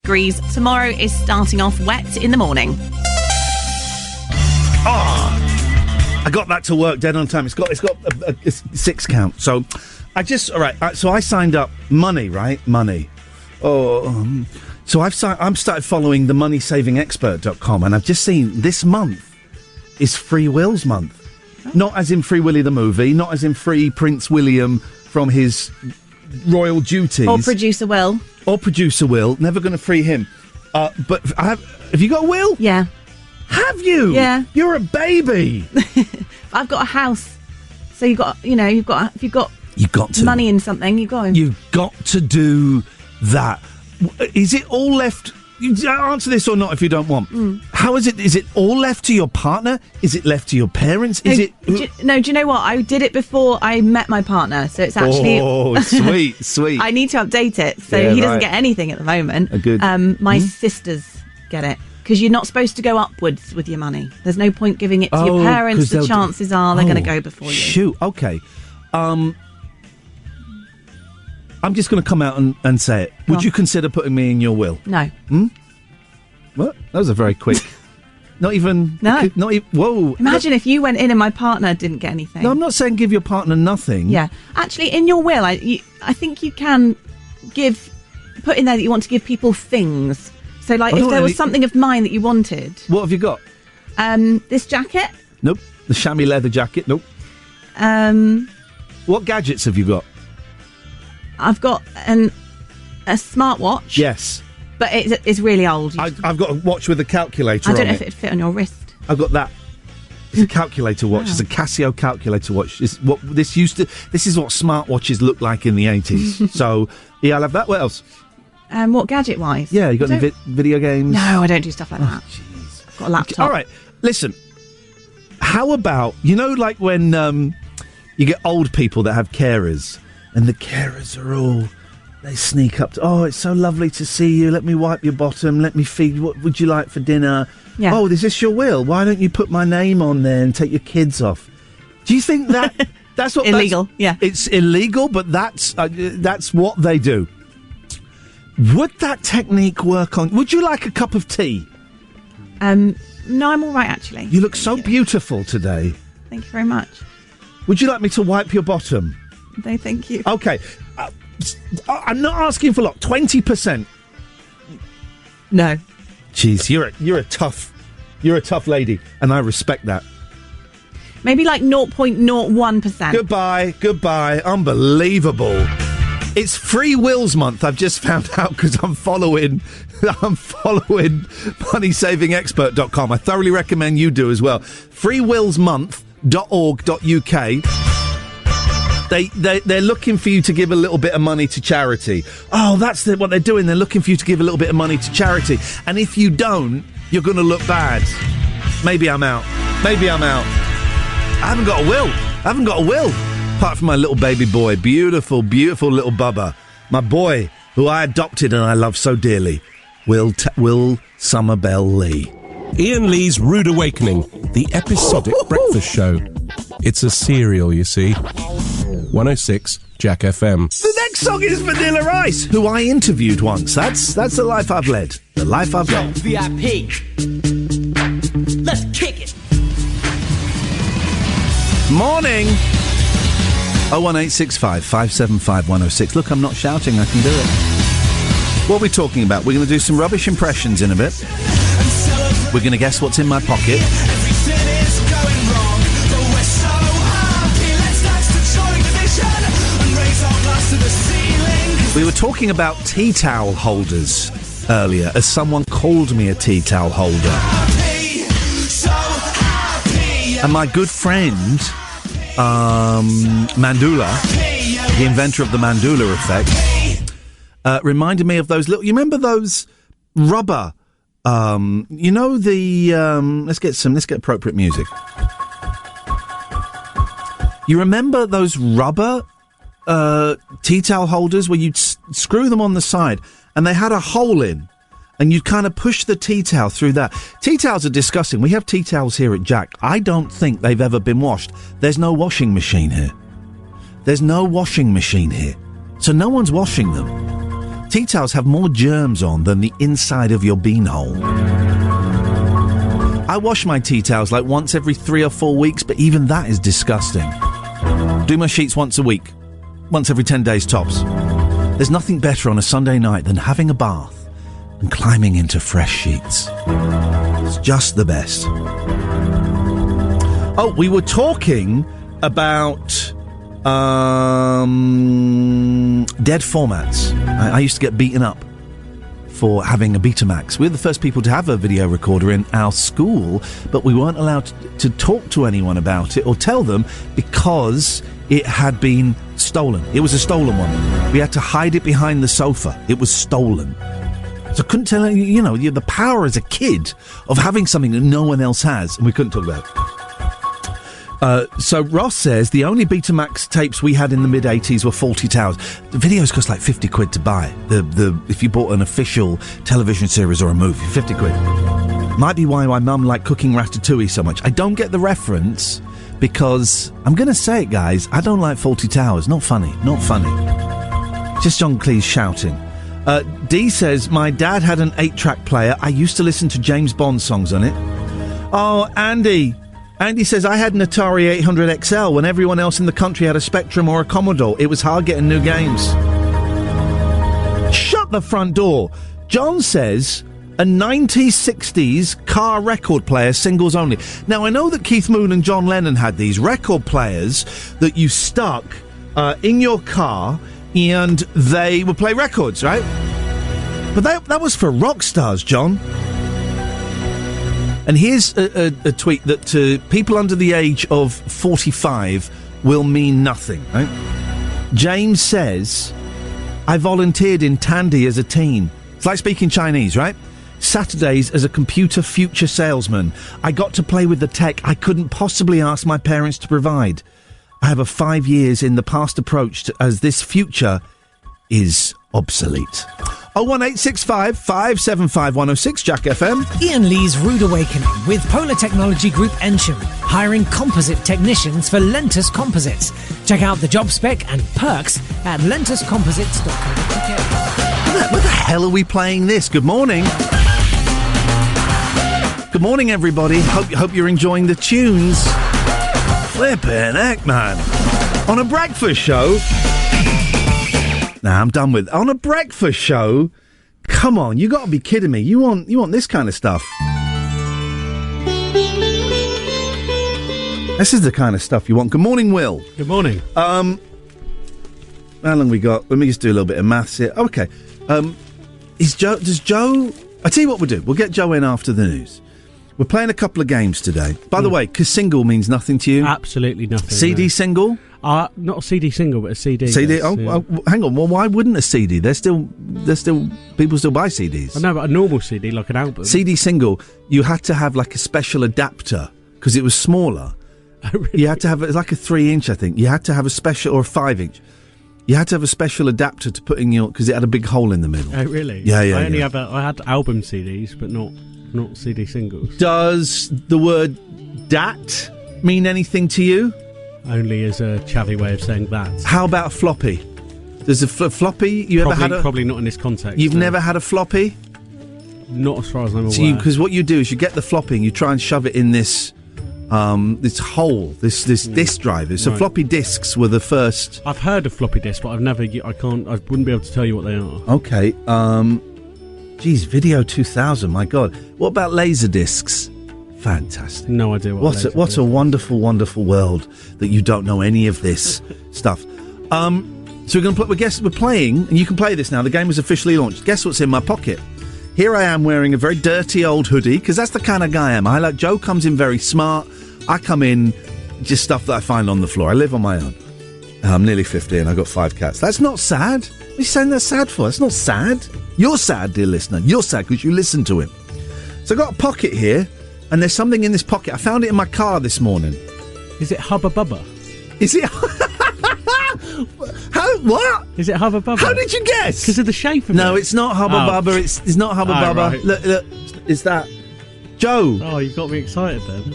degrees. Tomorrow is starting off wet in the morning. I got that to work dead on time. It's got a 6 count. So so I signed up money. So I've started following the moneysavingexpert.com, and I've just seen this month is Free Wills month. Oh. Not as in Free Willy the movie, not as in Free Prince William from his royal duties. Or Producer Will. Never going to free him. But have you got a will? Yeah. Have you? Yeah. You're a baby. I've got a house. So you've got to money in something, you've got to do that. Is it all left? Answer this or not if you don't want. How is it? Is it all left to your partner? Is it left to your parents? Do you know what? I did it before I met my partner, so it's actually... Oh, sweet. I need to update it, so he doesn't get anything at the moment. My sisters get it, because you're not supposed to go upwards with your money. There's no point giving it to your parents. The chances are they're going to go before you. Shoot, okay. I'm just going to come out and say it. Would you consider putting me in your will? No. What? That was a very quick... Not even... No. Not even... Whoa. Imagine if you went in and my partner didn't get anything. No, I'm not saying give your partner nothing. Yeah. Actually, in your will, I think you can put in there that you want to give people things. So, like, if there was something of mine that you wanted... What have you got? This jacket? Nope. The chamois leather jacket? Nope. What gadgets have you got? I've got a smartwatch. Yes. But it's really old. I've got a watch with a calculator on it. I don't know if it'd fit on your wrist. I've got that. It's a calculator watch. Wow. It's a Casio calculator watch. This is what smartwatches looked like in the 80s. So, yeah, I'll have that. What else? What gadget-wise? Yeah, you got any video games? No, I don't do stuff like that. Jeez. I've got a laptop. All right, listen. How about, like when you get old people that have carers, and the carers are all... They sneak up to, it's so lovely to see you. Let me wipe your bottom. Let me feed. What would you like for dinner? Yeah. Oh, is this your will? Why don't you put my name on there and take your kids off? Do you think that's what illegal? Yeah, it's illegal, but that's what they do. Would that technique work on? Would you like a cup of tea? No, I'm all right actually. You look so beautiful today. Thank you very much. Would you like me to wipe your bottom? No, thank you. Okay. I'm not asking for a lot. 20%. No. Jeez, you're a tough lady, and I respect that. Maybe like 0.01%. Goodbye. Unbelievable. It's Free Wills Month. I've just found out because I'm following moneysavingexpert.com. I thoroughly recommend you do as well. freewillsmonth.org.uk. They're looking for you to give a little bit of money to charity. Oh, that's what they're doing. They're looking for you to give a little bit of money to charity. And if you don't, you're going to look bad. Maybe I'm out. I haven't got a will. Apart from my little baby boy. Beautiful, beautiful little Bubba. My boy, who I adopted and I love so dearly. Will Somerbell Lee. Iain Lee's Rude Awakening, the episodic breakfast show. It's a serial, you see. 106 Jack FM. The next song is Vanilla Ice, who I interviewed once. That's the life I've led. The life I've led. VIP. Let's kick it. Morning. 01865 575 106. Look, I'm not shouting. I can do it. What are we talking about? We're going to do some rubbish impressions in a bit. We're going to guess what's in my pocket. We were talking about tea towel holders earlier, as someone called me a tea towel holder. And my good friend, Mandula, the inventor of the Mandula effect, reminded me of those little... You remember those rubber... let's get appropriate music. You remember those rubber tea towel holders where you'd screw them on the side and they had a hole in and you'd kind of push the tea towel through that. Tea towels are disgusting. We have tea towels here at Jack. I don't think they've ever been washed. There's no washing machine here. So no one's washing them. Tea towels have more germs on than the inside of your beanhole. I wash my tea towels like once every 3 or 4 weeks, but even that is disgusting. Do my sheets once a week. Once every 10 days tops. There's nothing better on a Sunday night than having a bath and climbing into fresh sheets. It's just the best. Oh, we were talking about dead formats. I used to get beaten up for having a Betamax. We're the first people to have a video recorder in our school, but we weren't allowed to talk to anyone about it or tell them because it had been stolen. It was a stolen one. We had to hide it behind the sofa. It was stolen. So I couldn't tell you, the power as a kid of having something that no one else has, and we couldn't talk about it. So Ross says the only Betamax tapes we had in the mid-80s were 40 Towers. The videos cost like 50 quid to buy. If you bought an official television series or a movie, 50 quid. Might be why my mum liked cooking ratatouille so much. I don't get the reference because, I'm going to say it, guys, I don't like 40 Towers. Not funny. Not funny. Just John Cleese shouting. Dee says, my dad had an 8-track player. I used to listen to James Bond songs on it. Oh, Andy says, I had an Atari 800 XL when everyone else in the country had a Spectrum or a Commodore. It was hard getting new games. Shut the front door. John says, a 1960s car record player, singles only. Now, I know that Keith Moon and John Lennon had these record players that you stuck in your car and they would play records, right? But that was for rock stars, John. And here's a tweet that to people under the age of 45 will mean nothing, right? James says, I volunteered in Tandy as a teen. It's like speaking Chinese, right? Saturdays as a computer future salesman. I got to play with the tech I couldn't possibly ask my parents to provide. I have a 5 years in the past approach as this future is obsolete. 01865 575 106 Jack FM. Iain Lee's Rude Awakening with Polar Technology Group Ensham, hiring composite technicians for Lentus Composites. Check out the job spec and perks at lentuscomposites.co.uk. Where the hell are we playing this? Good morning. Good morning, everybody. Hope you're enjoying the tunes. Flippin' heck, man. On a breakfast show... Nah, I'm done with... On a breakfast show? Come on, you got to be kidding me. You want this kind of stuff. This is the kind of stuff you want. Good morning, Will. Good morning. How long we got? Let me just do a little bit of maths here. Okay. Does Joe... I'll tell you what we'll do. We'll get Joe in after the news. We're playing a couple of games today. By the way, because single means nothing to you? Absolutely nothing. CD single? Not a CD single, but a CD. CD? Yes, hang on. Well, why wouldn't a CD? There's still people still buy CDs. I know, but a normal CD, like an album. CD single, you had to have like a special adapter because it was smaller. Oh, really? You had to have it's like a 3-inch, I think. You had to have a special, or a 5-inch. You had to have a special adapter to put in your because it had a big hole in the middle. Oh, really? Yeah. I had album CDs, but not CD singles. Does the word DAT mean anything to you? Only as a chavvy way of saying that. How about a floppy? Does a floppy... Ever had probably not in this context. You've never had a floppy? Not as far as I'm aware. Because what you do is you get the floppy and you try and shove it in this hole, this disk drive. So right. Floppy disks were the first... I've heard of floppy disks, but I wouldn't be able to tell you what they are. Okay. Geez, Video 2000, my God. What about laser discs? Fantastic. No idea what a wonderful, wonderful world that you don't know any of this stuff. So we're going to we're playing, and you can play this now. The game was officially launched. Guess what's in my pocket? Here I am wearing a very dirty old hoodie, because that's the kind of guy I am. Joe comes in very smart. I come in just stuff that I find on the floor. I live on my own. I'm nearly 50 and I've got 5 cats. That's not sad. What are you saying that's sad for? That's not sad. You're sad, dear listener. You're sad because you listen to him. So I've got a pocket here, and there's something in this pocket. I found it in my car this morning. Is it Hubba Bubba? Is it... How? What? Is it Hubba Bubba? How did you guess? Because of the shape of it. No, it's not Hubba Bubba. It's not Hubba Bubba. Right. Look, it's that. Joe. Oh, you got me excited then.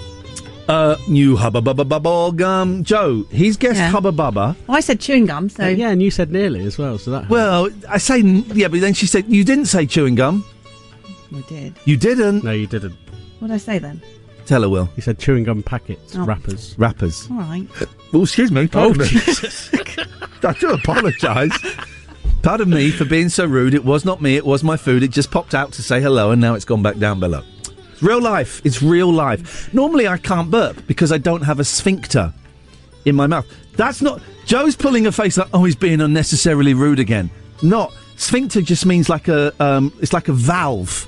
New Hubba Bubba Bubble Gum. Joe, he's guessed Hubba Bubba. Well, I said chewing gum, so... yeah, and you said nearly as well, so that... Well, I say... Yeah, but then she said... You didn't say chewing gum. I did. You didn't. No, you didn't. What did I say then? Tell her, Will. You said chewing gum packets, wrappers. Wrappers. All right. Oh, excuse me. Pardon me. I do apologise. Pardon me for being so rude. It was not me. It was my food. It just popped out to say hello, and now it's gone back down below. It's real life. It's real life. Normally, I can't burp because I don't have a sphincter in my mouth. That's not... Joe's pulling a face like, oh, he's being unnecessarily rude again. Not. Sphincter just means like a... it's like a valve.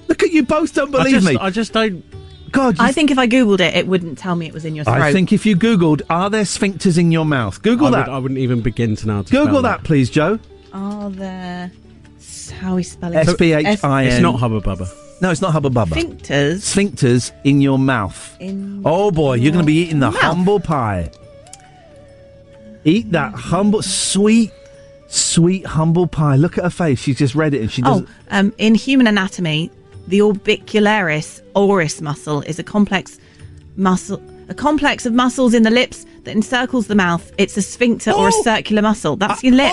Look at you both, don't believe me. I just don't... God, I think if I Googled it, it wouldn't tell me it was in your throat. I think if you Googled, are there sphincters in your mouth? Google that. I wouldn't even begin to know how to Google spell that, please, Joe. Are there... How we spell it? S-P-H-I-N. It's not Hubba Bubba. No, it's not Hubba Bubba. Sphincters? Sphincters in your mouth. Oh, boy, you're going to be eating the humble pie. Eat that humble, sweet humble pie. Look at her face. She's just read it and she doesn't... in human anatomy, the orbicularis oris muscle is a complex of muscles in the lips that encircles the mouth. It's a sphincter or a circular muscle. That's your lip.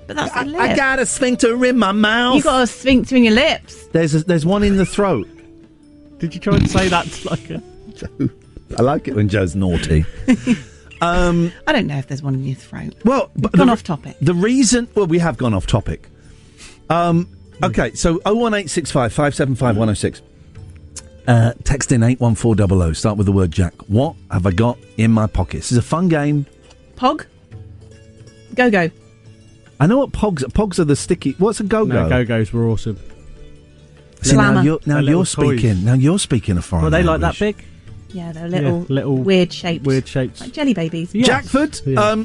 But that's your lip. I got a sphincter in my mouth. You got a sphincter in your lips. There's one in the throat. Did you try and say that like a... Joe, I like it when Joe's naughty. I don't know if there's one in your throat. Well, we've gone off topic. The reason... Well, we have gone off topic. Okay, so 01865 575 106. Text in 81400. Start with the word Jack. What have I got in my pocket? This is a fun game. Pog? Go-go. I know what pogs are the sticky... What's a go-go? No, go-go's were awesome. See, now you're speaking a foreign Were they language. like that big? Yeah, they're little weird shapes. Like jelly babies. Yes. Jackford,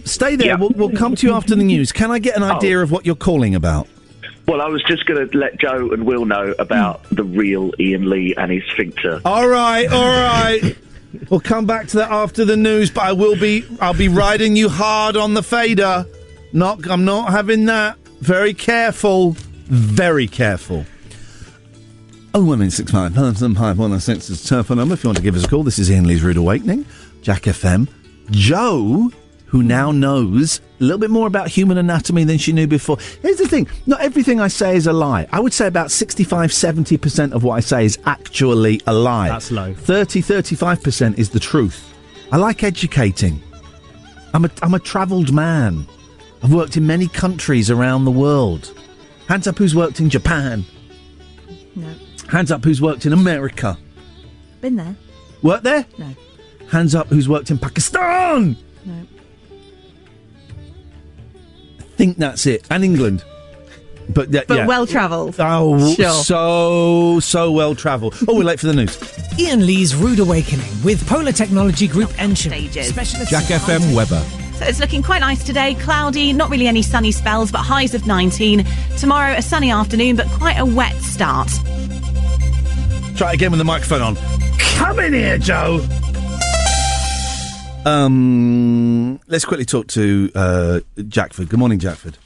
stay there. Yeah. We'll come to you after the news. Can I get an idea of what you're calling about? Well, I was just going to let Joe and Will know about the real Iain Lee and his sphincter. All right. We'll come back to that after the news, but I'll be riding you hard on the fader. I'm not having that. Very careful. Very careful. 01865 575 106 is the telephone number if you want to give us a call. This is Iain Lee's Rude Awakening, Jack FM. Joe, who now knows a little bit more about human anatomy than she knew before. Here's the thing. Not everything I say is a lie. I would say about 65-70% of what I say is actually a lie. That's low. 30-35% is the truth. I like educating. I'm a travelled man. I've worked in many countries around the world. Hands up who's worked in Japan. No. Hands up who's worked in America. Been there. Worked there? No. Hands up who's worked in Pakistan. No. I think that's it. And England. But yeah. Well travelled. Oh, sure. So well travelled. Oh, we're late for the news. Iain Lee's Rude Awakening with Polar Technology Group Ensham. Jack FM weather. So it's looking quite nice today. Cloudy, not really any sunny spells, but highs of 19. Tomorrow, a sunny afternoon, but quite a wet start. Try it again with the microphone on. Come in here, Joe. Let's quickly talk to Jackford. Good morning, Jackford.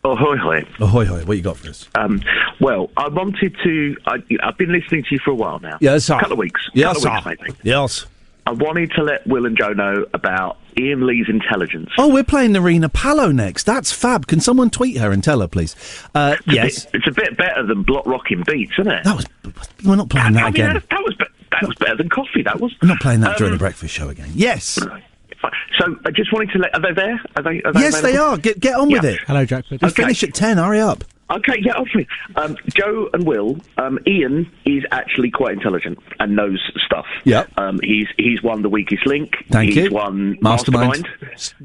Ahoy, hoy. Ahoy, hoy. What you got for us? Well, I wanted to... I've been listening to you for a while now. Yes, sir. A couple of weeks. Yes, sir. Maybe. Yes. I wanted to let Will and Joe know about Iain Lee's intelligence. Oh, we're playing Narina Palo next. That's fab. Can someone tweet her and tell her, please? Yes. It's a bit better than block rocking beats, isn't it? We're not playing that again. That was better than coffee, that was. We're not playing that during the breakfast show again. Yes. So I just wanted to let... Are they there? Are they yes, available? they are. Get on with it. Hello, Jackford. We finish at 10. Hurry up. Okay, yeah, obviously. Joe and Will, Iain is actually quite intelligent and knows stuff. Yeah. He's won The Weakest Link. Thank you. He's won Mastermind.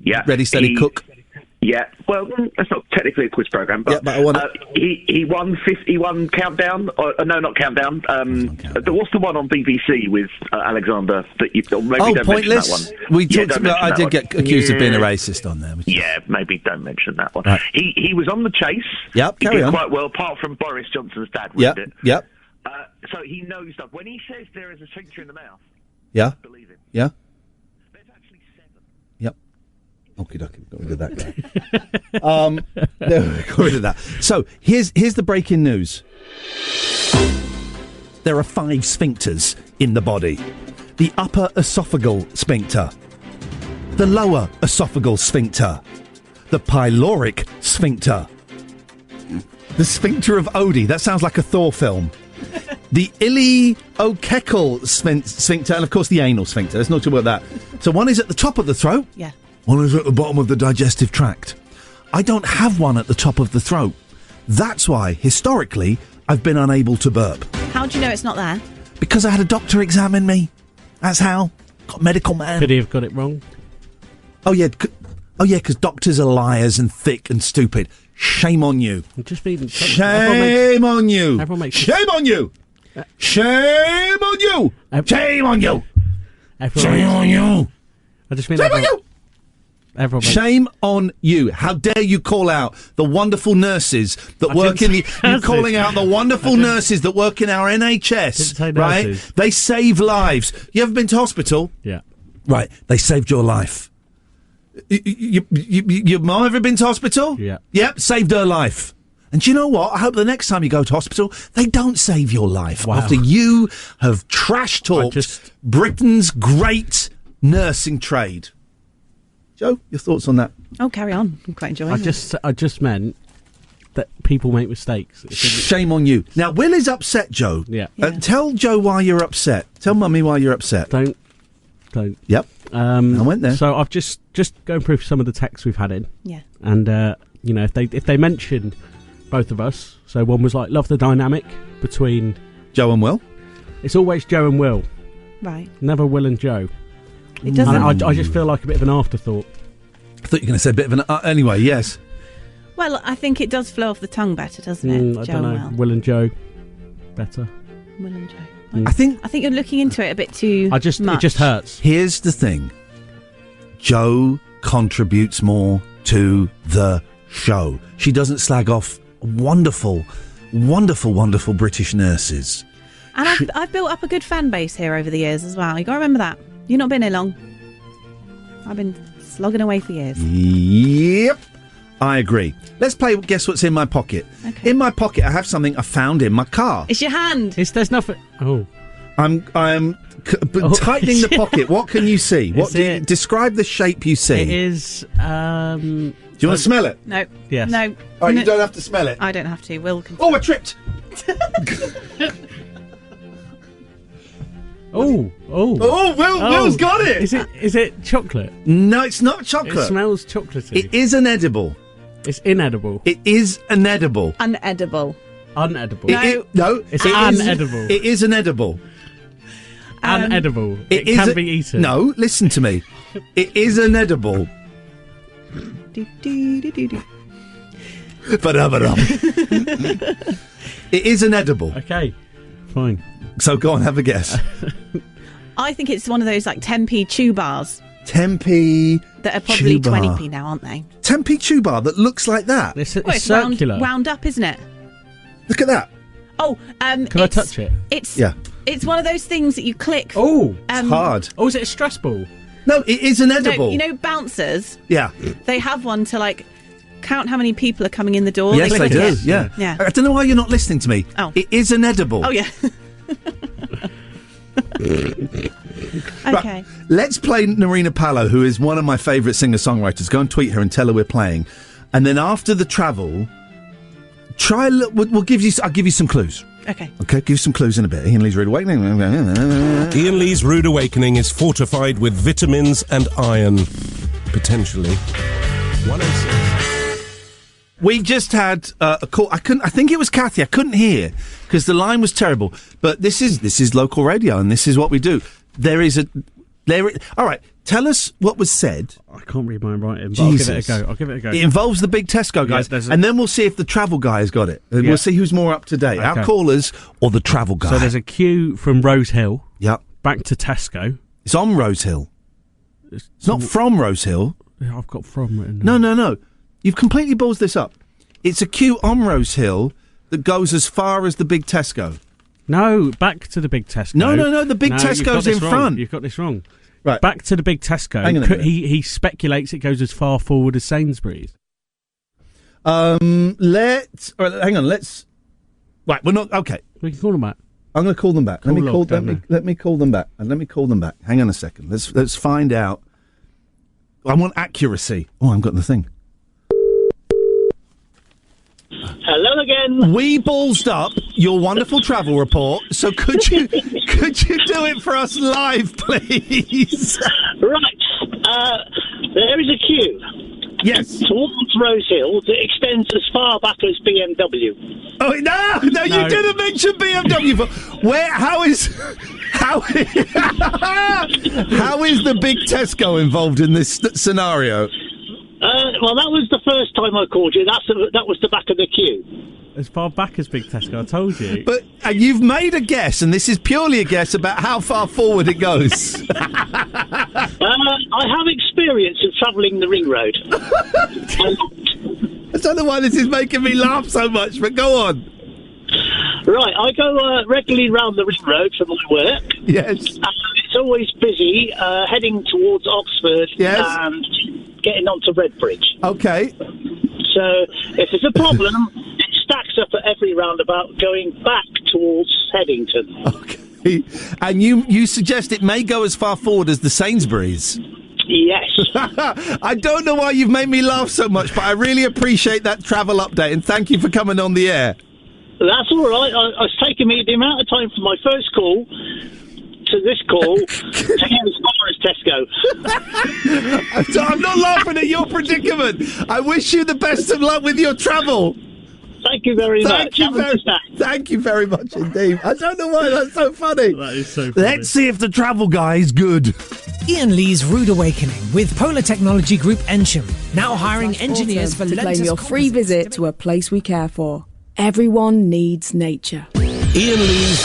Yeah. Ready, Steady, Cook. Yeah, well, that's not technically a quiz program, but I want he won 51 Countdown. No, not Countdown. What's the one on BBC with Alexander that you maybe don't Pointless. mention that one? We talked about. I did get accused of being a racist on there. Yeah, maybe don't mention that one. Right. He was on The Chase. Yep, he carry did on. quite well, apart from Boris Johnson's dad. Yep. Yep. So he knows stuff. When he says there is a sphincter in the mouth, yeah, believe him. Yeah. There's actually 7. Yep. Okie dokie, got rid of that guy. Got rid of that. So here's the breaking news. There are 5 sphincters in the body. The upper esophageal sphincter. The lower esophageal sphincter. The pyloric sphincter. The sphincter of Odie. That sounds like a Thor film. The ileocecal sphincter, and of course the anal sphincter. Let's not talk about that. So one is at the top of the throat. Yeah. One is at the bottom of the digestive tract. I don't have one at the top of the throat. That's why, historically, I've been unable to burp. How do you know it's not there? Because I had a doctor examine me. That's how. Got a medical man. Could he have got it wrong? Oh, yeah. Because doctors are liars and thick and stupid. Shame on you. Just being Shame on you. Everyone makes Shame on you. Shame on you. Shame on you. Shame on you. I just mean shame on you. Shame on you. How dare you call out the wonderful nurses that work in the... You're calling out the wonderful nurses that work in our NHS, right? They save lives. You ever been to hospital? Yeah. Right. They saved your life. Your mum ever been to hospital? Yeah. Yep, saved her life. And do you know what? I hope the next time you go to hospital, they don't save your life after you have trash-talked Britain's great nursing trade. Joe, your thoughts on that? Oh, carry on. I'm quite enjoying it. I just meant that people make mistakes. Shame on you. Now, Will is upset, Joe. Yeah. Tell Joe why you're upset. Tell Mummy why you're upset. Don't. Yep. I went there. So I've just going through some of the texts we've had in. Yeah. And if they mentioned both of us, so one was like, love the dynamic between Joe and Will. It's always Joe and Will. Right. Never Will and Joe. It doesn't. And I just feel like a bit of an afterthought. I thought you were going to say a bit of an... anyway, yes. Well, I think it does flow off the tongue better, doesn't it? I Joe don't know. and Will. Will and Joe. Better. Will and Joe. I think you're looking into it a bit too much. It just hurts. Here's the thing. Joe contributes more to the show. She doesn't slag off wonderful, wonderful, wonderful British nurses. And I've built up a good fan base here over the years as well. You got to remember that. You've not been here long. I've been slogging away for years. Yep. I agree. Let's play Guess What's in My Pocket. Okay. In my pocket, I have something I found in my car. It's your hand. There's nothing... Oh. I'm tightening the pocket. What can you see? Describe the shape you see. It is... Do you want to smell it? No. Yes. No. Oh, you don't have to smell it? I don't have to. Will can... Oh, I tripped! Will's got it! Is it chocolate? No, it's not chocolate. It smells chocolatey. It is an edible. It's inedible. It is an edible. Unedible. Unedible. No. It's unedible. It is an edible. Unedible. It can be eaten. No, listen to me. It is an edible. It is an edible. Okay, fine. So go on, have a guess. I think it's one of those like 10p chew bars. 10p that are probably chew bar. 20p now, aren't they? 10p chew bar that looks like that. It's It's circular. wound up, isn't it? Look at that. Oh, Can I touch it? It's one of those things that you click. Oh, it's hard. Oh, is it a stress ball? No, it is an edible. No, you know, bouncers. Yeah. They have one to like count how many people are coming in the door. Yes, they do. It. Yeah. Yeah. I don't know why you're not listening to me. Oh. It is an edible. Oh yeah. Okay. Right, let's play Narina Palo, who is one of my favourite singer-songwriters. Go and tweet her and tell her we're playing. And then after the travel, I'll give you some clues. Okay. Okay, give you some clues in a bit. Iain Lee's Rude Awakening. Iain Lee's Rude Awakening is fortified with vitamins and iron. Potentially. 106. We just had a call. I think it was Kathy. I couldn't hear because the line was terrible. But this is local radio, and this is what we do. All right. Tell us what was said. I can't read my writing, but Jesus. I'll give it a go. It involves the big Tesco guys, and then we'll see if the travel guy has got it. We'll see who's more up to date, our callers or the travel guy. So there's a queue from Rose Hill. Yep. Back to Tesco. It's on Rose Hill. It's not from Rose Hill. Yeah, I've got from written down. No. You've completely balls this up. It's a queue on Rose Hill that goes as far as the big Tesco. No, back to the big Tesco. No. The big Tesco's in front. You've got this wrong. Right. Back to the big Tesco. Hang on a minute. He speculates it goes as far forward as Sainsbury's. Hang on. Let's. Right, we're not okay. We can call them that. I'm going to call them back. Call let me log, call. Let me call them back. And let me call them back. Hang on a second. Let's find out. I want accuracy. Oh, I've got the thing. Hello again. We ballsed up your wonderful travel report. So could you do it for us live, please? Right. There is a queue. Yes. Towards Rose Hill that extends as far back as BMW. Oh no! You didn't mention BMW. How is the big Tesco involved in this scenario? Well, that was the first time I called you. That was the back of the queue. As far back as Big Tesco, I told you. But you've made a guess, and this is purely a guess about how far forward it goes. I have experience of travelling the ring road. I don't know why this is making me laugh so much, but go on. Right, I go regularly round the ring road for my work. Yes. It's always busy heading towards Oxford and getting onto Redbridge. Okay. So if there's a problem, it stacks up at every roundabout going back towards Headington. Okay. And you suggest it may go as far forward as the Sainsbury's? Yes. I don't know why you've made me laugh so much, but I really appreciate that travel update, and thank you for coming on the air. That's all right. It's taken me the amount of time from my first call to this call to get as far as Tesco. I'm not laughing at your predicament. I wish you the best of luck with your travel. Thank you very much. Thank you very much indeed. I don't know why that's so funny. That is so funny. Let's see if the travel guy is good. Iain Lee's Rude Awakening with Polar Technology Group Ensham. Now hiring engineers for to claim Lentus your free Composites. visit to a place we care for. Everyone needs nature. Iain Lee's.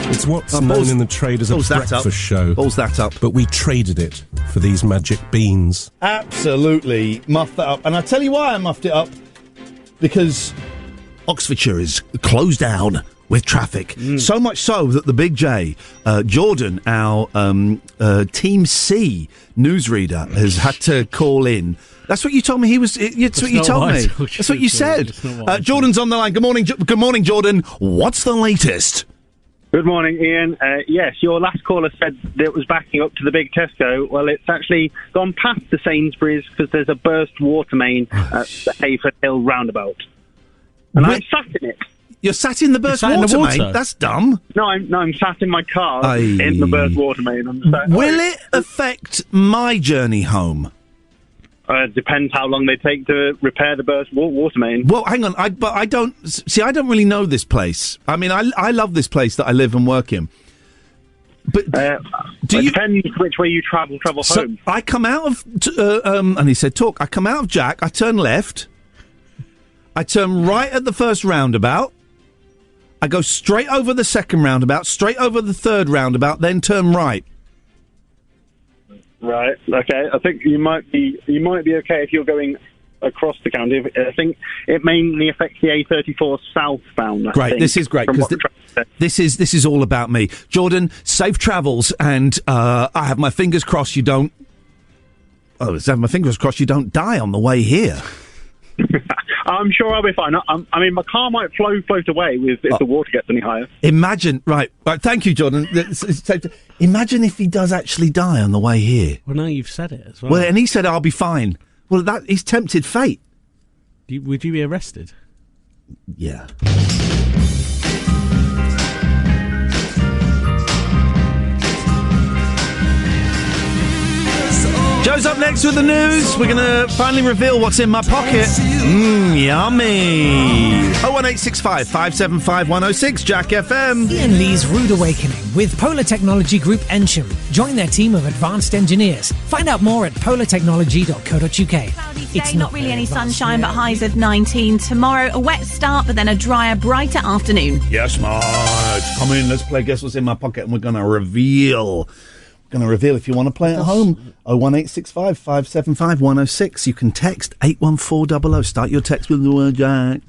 It's what's known in the trade as a breakfast show. Balls that up. But we traded it for these magic beans. Absolutely muffed that up. And I tell you why I muffed it up. Because Oxfordshire is closed down with traffic. So much so that the Big J, Jordan, our Team C newsreader, has had to call in. That's what you told me he was... That's what you told me. That's what you said. Jordan's on the line. Good morning, Jordan. What's the latest? Good morning, Iain. Yes, your last caller said that it was backing up to the big Tesco. Well, it's actually gone past the Sainsbury's because there's a burst water main at the Hayford Hill roundabout. And I'm sat in it. You're sat in the burst water main? That's dumb. No, I'm sat in my car in the burst water main. Will it affect my journey home? Depends how long they take to repair the burst water main. Well, hang on. I don't really know this place. I mean, I love this place that I live and work in. But it depends which way you travel home. I come out of, and he said, talk. I come out of Jack. I turn left. I turn right at the first roundabout. I go straight over the second roundabout, straight over the third roundabout, then turn right. Right. Okay. I think you might be okay if you're going across the county. I think it mainly affects the A34 southbound. Great. This is great because this is all about me. Jordan, safe travels, and I have my fingers crossed you don't. I have my fingers crossed you don't die on the way here. I'm sure I'll be fine. I mean, my car might float away if the water gets any higher. Imagine, right. Thank you, Jordan. Imagine if he does actually die on the way here. Well, now you've said it as well. Well, and he said, I'll be fine. Well, he's tempted fate. Would you be arrested? Yeah. Joe's up next with the news. We're going to finally reveal what's in my pocket. Yummy. 01865 575 106, Jack FM. Iain Lee's Rude Awakening with Polar Technology Group Ensham. Join their team of advanced engineers. Find out more at polartechnology.co.uk. It's not really any sunshine, but highs of 19 tomorrow. A wet start, but then a drier, brighter afternoon. Yes, Marge. Come in, let's play Guess What's in My Pocket, and we're going to reveal. If you want to play at home. 01865 575 106. You can text 81400. Start your text with the word Jack,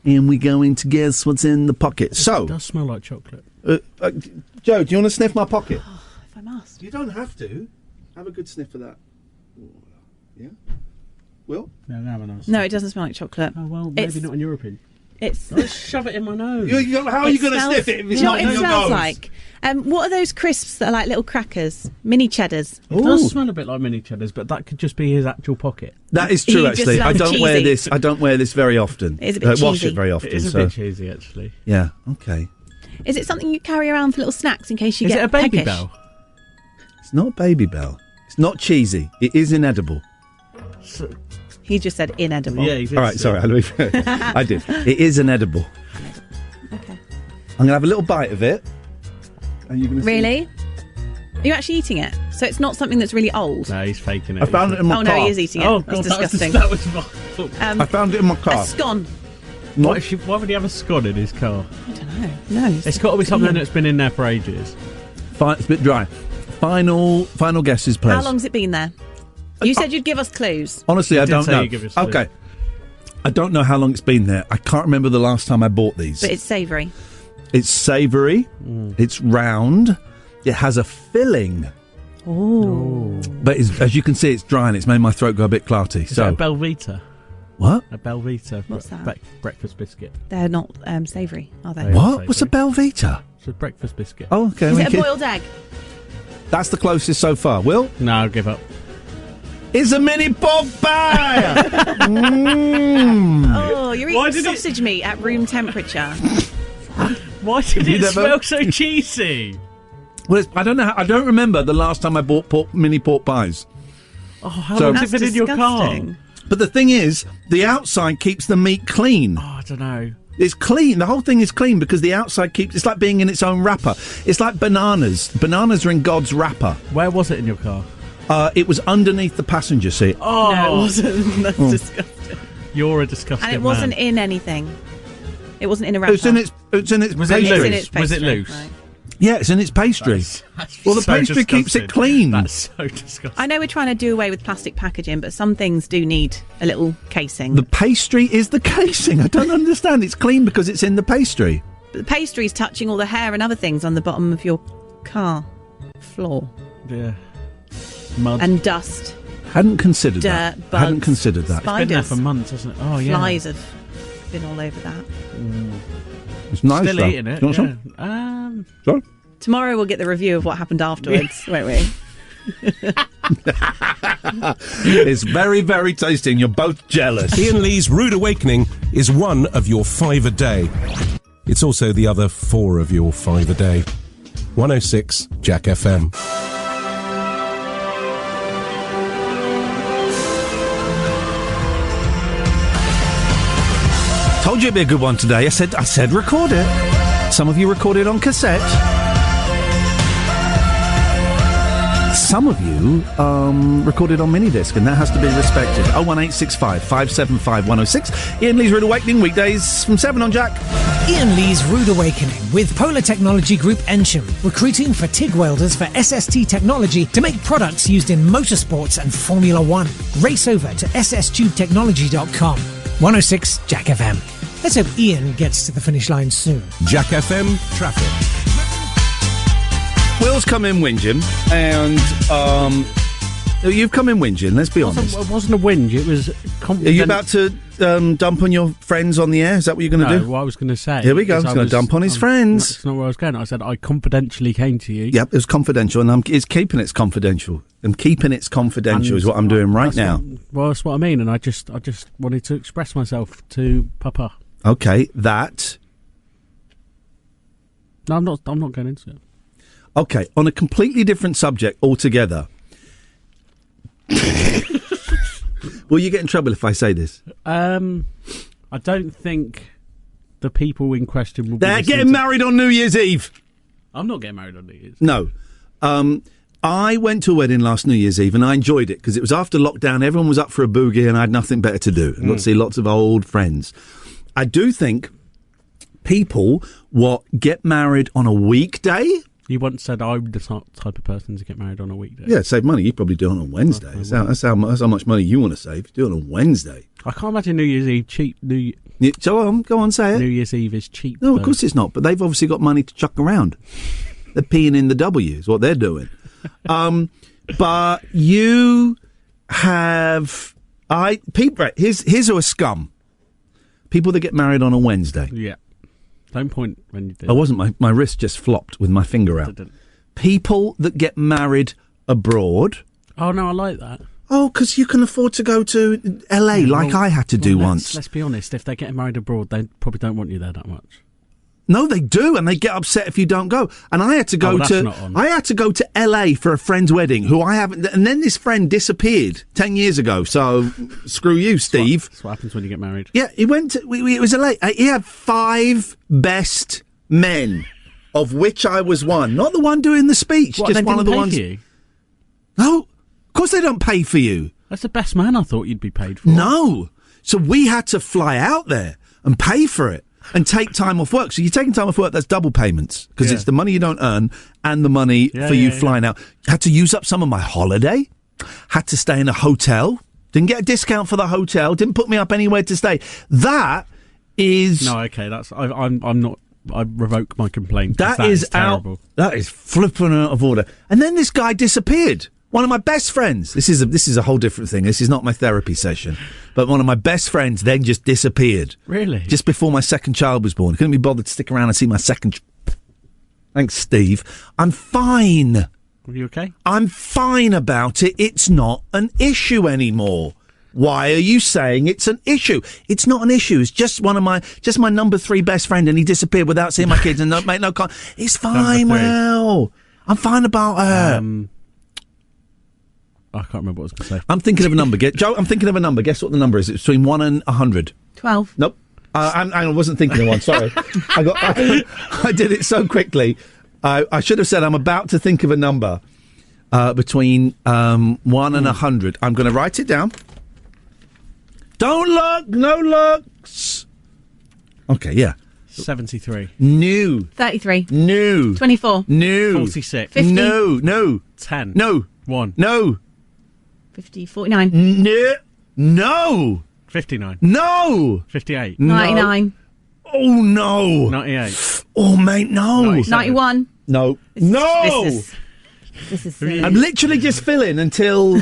and we're going to guess what's in the pocket. So it does smell like chocolate. Joe, do you want to sniff my pocket? If I must. You don't have to. Have a good sniff of that. Yeah? Will? No, No, it doesn't smell like chocolate. Oh, well, maybe not in your opinion. Let's shove it in my nose. How are you going to sniff it if it's not in what your it smells nose? like? What are those crisps that are like little crackers? Mini cheddars. It does smell a bit like mini cheddars, but that could just be his actual pocket. That is true, He just actually. I smells don't wear cheesy. this. I don't wear this very often. It is a bit Wash cheesy. it very often. It is a bit cheesy, actually. Yeah. Okay. Is it something you carry around for little snacks in case you Is get it a Baby peckish? Bell? It's not Baby Bell. It's not cheesy. It is inedible. He just said inedible. Yeah, he did. All right. Sorry. I did. It is inedible. Okay. I'm going to have a little bite of it. And you're going to Really? Are you actually eating it? So it's not something that's really old? No, he's faking it. I found it in my Oh, car. no, he is eating it. Oh, That's God, disgusting. That was my fault. I found it in my car. A scone. Why would he have a scone in his car? I don't know. No. It's got to be something that's been in there for ages. It's a bit dry. Final guesses, please. How long's it been there? You said you'd give us clues. Honestly, I did don't say know. you give us clues. Okay. I don't know how long it's been there. I can't remember the last time I bought these. But it's savoury. It's savoury. It's round. It has a filling. Oh. But as you can see, it's dry and it's made my throat go a bit clarty. Is that a Belvita? What? A Belvita. What's that? Breakfast biscuit. They're not savoury, are they? They are What? savoury. What's a Belvita? It's a breakfast biscuit. Oh, okay. Is it a boiled egg? That's the closest so far. Will? No, I'll give up. It's a mini pork pie! Oh, you're Why eating did it- sausage meat at room temperature. Why did you it never- smell so cheesy? Well, I don't know. I don't remember the last time I bought mini pork pies. Oh, how So- long has it been in your car? disgusting. But the thing is, the outside keeps the meat clean. Oh, I don't know. It's clean. The whole thing is clean because the outside keeps... It's like being in its own wrapper. It's like bananas. Bananas are in God's wrapper. Where was it in your car? It was underneath the passenger seat. Oh, No, it wasn't. That's disgusting. You're a disgusting And it wasn't man. in anything. It wasn't in a wrapper. It's in its Was it pastry. It's in loose? its pastry. Was it loose? Right. Yeah, it's in its pastry. Well, the so pastry keeps it disgusting. clean. That's so disgusting. I know we're trying to do away with plastic packaging, but some things do need a little casing. The pastry is the casing. I don't understand. It's clean because it's in the pastry. But the pastry's touching all the hair and other things on the bottom of your car floor. Yeah. Mud. And dust. Hadn't considered Dirt, that. bugs, Hadn't considered that. spiders. Been there for months, hasn't it? Oh, yeah. Flies have been all over that. It's nice. Still though. eating it. Do you want Yeah. some? Sorry? Tomorrow we'll get the review of what happened afterwards, won't we? It's very, very tasty and you're both jealous. Ian Lee's Rude Awakening is one of your 5 a day. It's also the other 4 of your 5 a day. 106 Jack FM. Told you it'd be a good one today. I said record it. Some of you recorded on cassette. Some of you recorded on minidisc, and that has to be respected. 01865 575 106. Ian Lee's Rude Awakening, weekdays from 7 on Jack. Ian Lee's Rude Awakening with Polar Technology Group Ensham, recruiting for TIG welders for SST technology to make products used in motorsports and Formula One. Race over to sstubetechnology.com. 106 Jack FM. Let's hope Ian gets to the finish line soon. Jack FM traffic. Will's come in whinging, and you've come in whinging, let's be honest. It wasn't a whinge, it was... Are you about to dump on your friends on the air? Is that what you're going to No, do? what I was going to say... Here we go, is he's I gonna was- dump on his friends. That's not where I was going. I said I confidentially came to you. Yep, it was confidential, and it's keeping it confidential. And keeping it confidential And is what I'm doing right that's now. Well, that's what I mean, and I just wanted to express myself to Papa. Okay, that... No, I'm not going into it. Okay, on a completely different subject altogether. Will you get in trouble if I say this? I don't think the people in question will be They're listening getting to- married on New Year's Eve. I'm not getting married on New Year's. No. I went to a wedding last New Year's Eve and I enjoyed it because it was after lockdown. Everyone was up for a boogie and I had nothing better to do. I got to see lots of old friends. I do think people get married on a weekday. You once said I'm the type of person to get married on a weekday. Yeah, save money. You probably do it on a Wednesday. That's how much money you want to save. Do it on a Wednesday. I can't imagine New Year's Eve cheap. Yeah, go on, say it. New Year's Eve is cheap. No, though. of course it's not. But they've obviously got money to chuck around. They're peeing in the W is what they're doing. But you have... People, right, here's who are scum. People that get married on a Wednesday. Yeah. Don't point when you do. I wasn't. My wrist just flopped with my finger out. People that get married abroad. Oh, no, I like that. Oh, because you can afford to go to LA I had to do once. Let's be honest. If they're getting married abroad, they probably don't want you there that much. No, they do, and they get upset if you don't go. And I had to go I had to go to LA for a friend's wedding, who I haven't. And then this friend disappeared 10 years ago. So screw you, Steve. That's what happens when you get married. Yeah, he went to. It was LA. He had 5 best men, of which I was one. Not the one doing the speech. What, just one of the ones. For you? No, of course they don't pay for you. That's the best man I thought you'd be paid for. No, so we had to fly out there and pay for it. And take time off work. So you're taking time off work, that's double payments. Because it's the money you don't earn and the money for you flying out. Had to use up some of my holiday. Had to stay in a hotel. Didn't get a discount for the hotel. Didn't put me up anywhere to stay. That is... No, okay, that's... I'm not... I revoke my complaint. That is terrible. That is flipping out of order. And then this guy disappeared. One of my best friends. This is a whole different thing. This is not my therapy session. But one of my best friends then just disappeared. Really? Just before my second child was born. Couldn't be bothered to stick around and see my second... Thanks, Steve. I'm fine. Are you okay? I'm fine about it. It's not an issue anymore. Why are you saying it's an issue? It's not an issue. It's just my number 3 best friend, and he disappeared without seeing my kids and make no con. It's fine, well. I'm fine about her. I can't remember what I was going to say. I'm thinking of a number. Joe, I'm thinking of a number. Guess what the number is? It's between 1 and 100. 12. Nope. I wasn't thinking of one. Sorry. I did it so quickly. I should have said I'm about to think of a number between 1 and 100. I'm going to write it down. Don't look. No looks. Okay, yeah. 73. New. 33. New. 24. New. 46. 50. No. 10. No. 1. No. 50. 49. No. 59. No. 58. 99. Oh, no. 98. Oh, mate, no. 91. No. This is I'm literally just filling until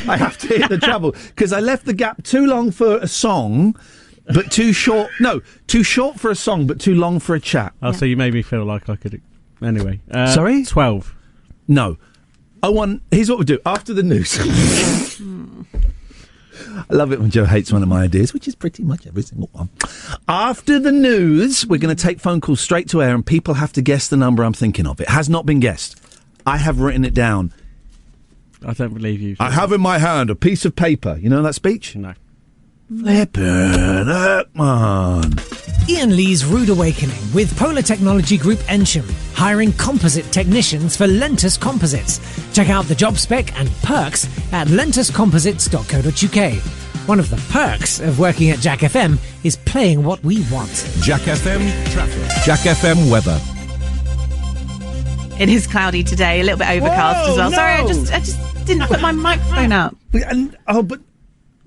I have to hit the treble, because I left the gap too long for a song, but too short. No, too short for a song, but too long for a chat. Oh, so you made me feel like I could... Anyway. Sorry? 12. No. Here's what we do. After the news... I love it when Joe hates one of my ideas, which is pretty much every single one. After the news, we're going to take phone calls straight to air, and people have to guess the number I'm thinking of. It has not been guessed. I have written it down. I don't believe you. I have in my hand a piece of paper. You know that speech? No. Flippin' heck, man. Iain Lee's Rude Awakening with Polar Technology Group Ensham, hiring composite technicians for Lentus Composites. Check out the job spec and perks at lentuscomposites.co.uk. One of the perks of working at Jack FM is playing what we want. Jack FM traffic. Jack FM weather. It is cloudy today, a little bit overcast as well. No. Sorry, I just didn't put my microphone up.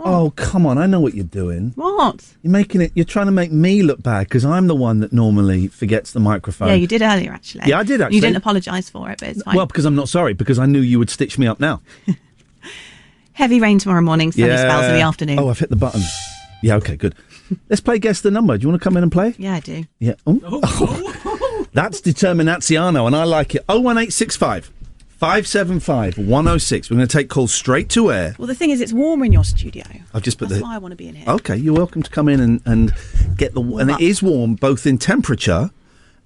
Oh, come on! I know what you're doing. What? You're trying to make me look bad because I'm the one that normally forgets the microphone. Yeah, you did earlier, actually. Yeah, I did actually. You didn't apologise for it, but it's fine. Well, because I'm not sorry, because I knew you would stitch me up now. Heavy rain tomorrow morning, sunny spells in the afternoon. Oh, I've hit the button. Yeah, okay, good. Let's play Guess the Number. Do you want to come in and play? Yeah, I do. Yeah. Oh. That's Determinaziano, and I like it. 01865 575 106. We're going to take calls straight to air. Well, the thing is, it's warmer in your studio. I've just put That's why I want to be in here. Okay, you're welcome to come in and get the... And it is warm, both in temperature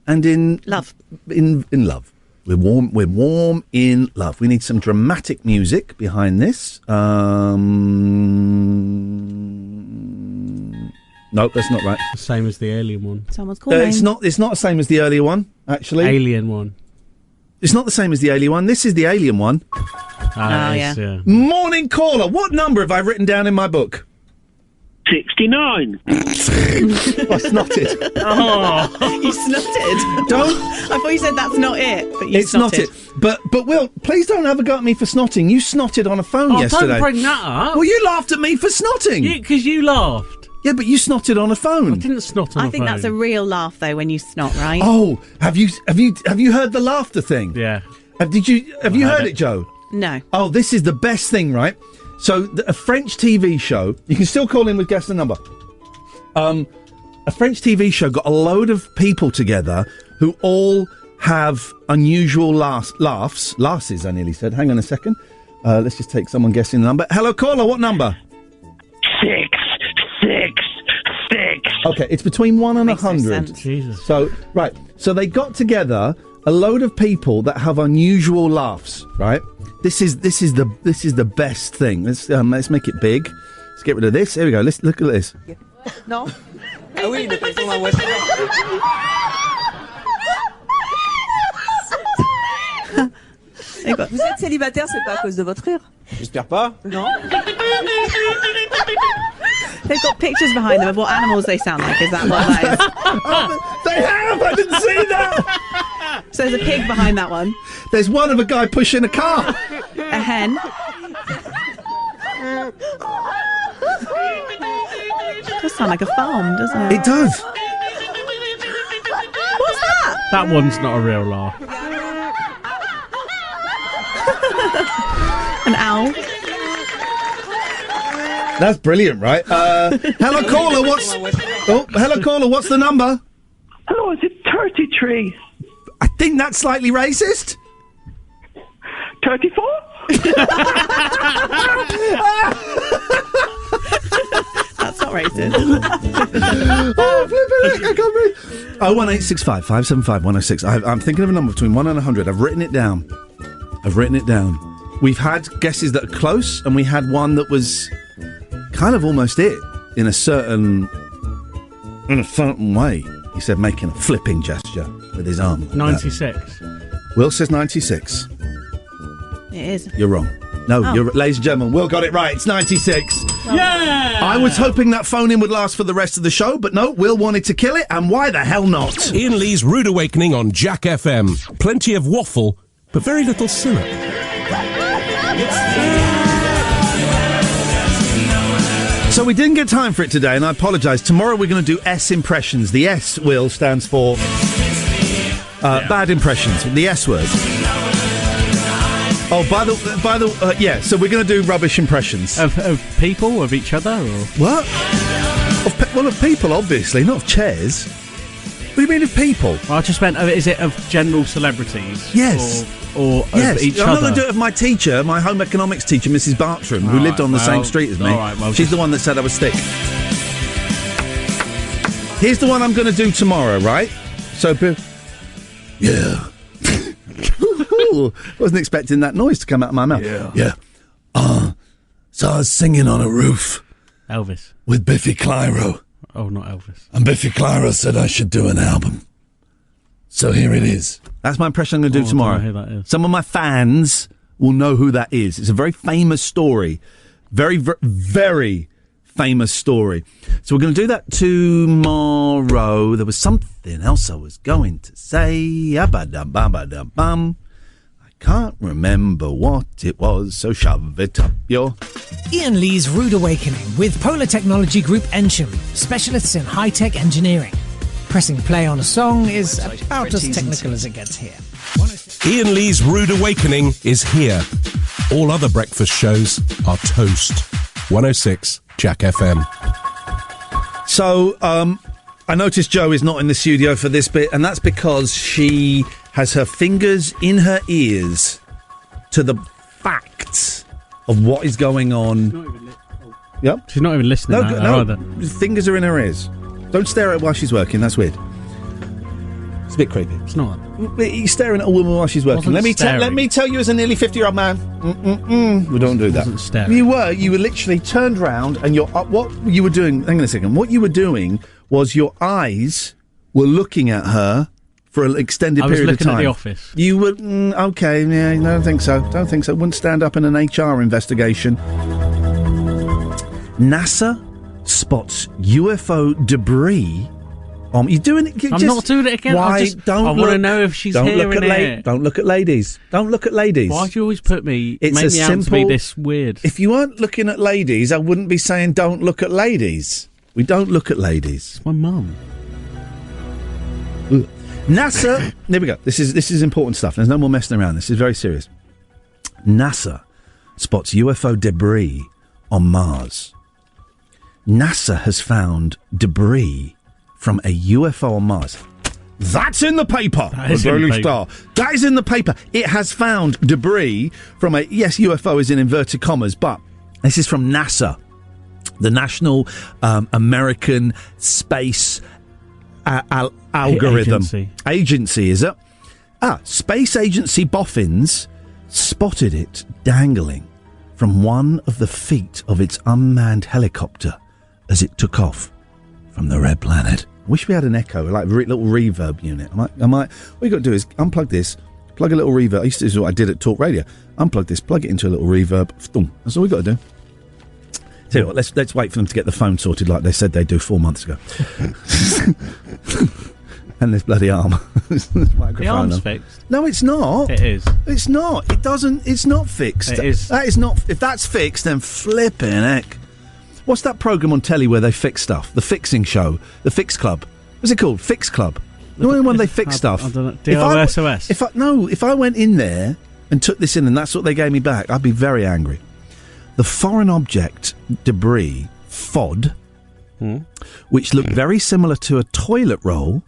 and in... Love. In love. We're warm in love. We need some dramatic music behind this. Nope, that's not right. The same as the alien one. Someone's calling. It's not the same as the earlier one, actually. Alien one. It's not the same as the alien one. This is the alien one. Yeah. Morning caller. What number have I written down in my book? 69. I snotted. Oh, you snotted. Don't. I thought you said that's not it, but you It's not snotted. it. But Will, please don't have a go at me for snotting. You snotted on a phone yesterday. Don't bring that up. Well, you laughed at me for snotting. Because you laughed. Yeah, but you snotted on a phone. I didn't snot on a phone. I think that's a real laugh, though, when you snot, right? Oh, have you heard the laughter thing? Yeah. Have you heard it, Joe? No. Oh, this is the best thing, right? So, a French TV show. You can still call in with Guess the Number. a French TV show got a load of people together who all have unusual lasses, I nearly said. Hang on a second. Let's just take someone guessing the number. Hello, caller, what number? 666. Okay, it's between 1 and 100. Jesus. So, right. So they got together a load of people that have unusual laughs, right? This is the best thing. Let's make it big. Let's get rid of this. Here we go. Let's look at this. Non. Ah oui, le temps dans la voiture. Vous êtes célibataire, c'est pas à cause de votre rire? J'espère pas. Non. They've got pictures behind them of what animals they sound like. Is that what that is? They have! I didn't see that! So there's a pig behind that one. There's one of a guy pushing a car. A hen. It does sound like a farm, doesn't it? It does. What's that? That one's not a real laugh. An owl. That's brilliant, right? Hello, caller. Hello, caller. What's the number? Hello, is it 33? I think that's slightly racist. 34? That's not racist. Oh, flipping it. I can't breathe. 01865 575 106. I'm thinking of a number between 1 and 100. I've written it down. We've had guesses that are close, and we had one that was kind of almost it in a certain way. He said, making a flipping gesture with his arm. 96. Will says 96. It is. You're wrong. No, ladies and gentlemen, Will got it right. It's 96. Yeah! I was hoping that phone-in would last for the rest of the show, but no, Will wanted to kill it, and why the hell not? Ian Lee's Rude Awakening on Jack FM. Plenty of waffle, but very little syrup. So we didn't get time for it today, and I apologise. Tomorrow we're going to do S impressions. The S, Will, stands for bad impressions. The S word. Oh, yeah. So we're going to do rubbish impressions of people, of each other, or what? Of people, obviously, not of chairs. What do you mean of people? Well, I just meant, is it of general celebrities? Yes. Or yes. of each I'm other? not going to do it of my teacher, my home economics teacher, Mrs. Bartram, who lived on the same street as me. She's the one that said I was thick. Here's the one I'm going to do tomorrow, right? So, yeah. Wasn't expecting that noise to come out of my mouth. Yeah. So I was singing on a roof. Elvis. With Biffy Clyro. Oh, not Elvis. And Biffy Clyro said I should do an album. So here it is. That's my impression I'm going to do tomorrow. I don't know who that is. Some of my fans will know who that is. It's a very famous story. Very, very, very famous story. So we're going to do that tomorrow. There was something else I was going to say. I can't remember what it was, so shove it up your... Iain Lee's Rude Awakening with Polar Technology Group Ensham, specialists in high-tech engineering. Pressing play on a song is about as technical as it gets here. Iain Lee's Rude Awakening is here. All other breakfast shows are toast. 106 Jack FM. So, I noticed Jo is not in the studio for this bit, and that's because she has her fingers in her ears to the facts of what is going on. Yep. She's not even listening either. Fingers are in her ears. Don't stare at her while she's working, that's weird. It's a bit creepy. It's not. You're staring at a woman while she's working. Let me tell you as a nearly 50-year-old man, we don't do that. You were literally turned round and what you were doing, hang on a second, what you were doing was your eyes were looking at her for an extended period of time. I was looking at The Office. You were, okay, yeah, no, don't think so. Wouldn't stand up in an HR investigation. NASA spots UFO debris. You're doing it. I'm not doing it again. Why? I want to know if she's hearing it. Don't look at ladies. Don't look at ladies. Why do you always make me out to be this weird? If you weren't looking at ladies, I wouldn't be saying don't look at ladies. We don't look at ladies. It's my mum. NASA. There we go. This is important stuff. There's no more messing around. This is very serious. NASA spots UFO debris on Mars. NASA has found debris from a UFO on Mars. That's in the paper. That is in the Daily paper. Star. That is in the paper. It has found debris from a, yes, UFO is in inverted commas, but this is from NASA, the National American Space Algorithm Agency, is it? Space Agency boffins spotted it dangling from one of the feet of its unmanned helicopter as it took off from the red planet. I wish we had an echo, like a little reverb unit. I might. What you got to do is unplug this, plug a little reverb. This is what I did at Talk Radio. Unplug this, plug it into a little reverb. That's all we got to do. Tell you what, let's wait for them to get the phone sorted like they said they'd do 4 months ago. And this bloody arm. The arm's fixed. No, it's not. It is. It's not. It doesn't. It's not fixed. It is. That is not. If that's fixed, then flipping heck. What's that programme on telly where they fix stuff? The fixing show, the Fix Club. What's it called? Fix Club. The one when they fix stuff. I don't know. DOSOS. If I went in there and took this in and that's what they gave me back, I'd be very angry. The foreign object debris, FOD, which looked very similar to a toilet roll.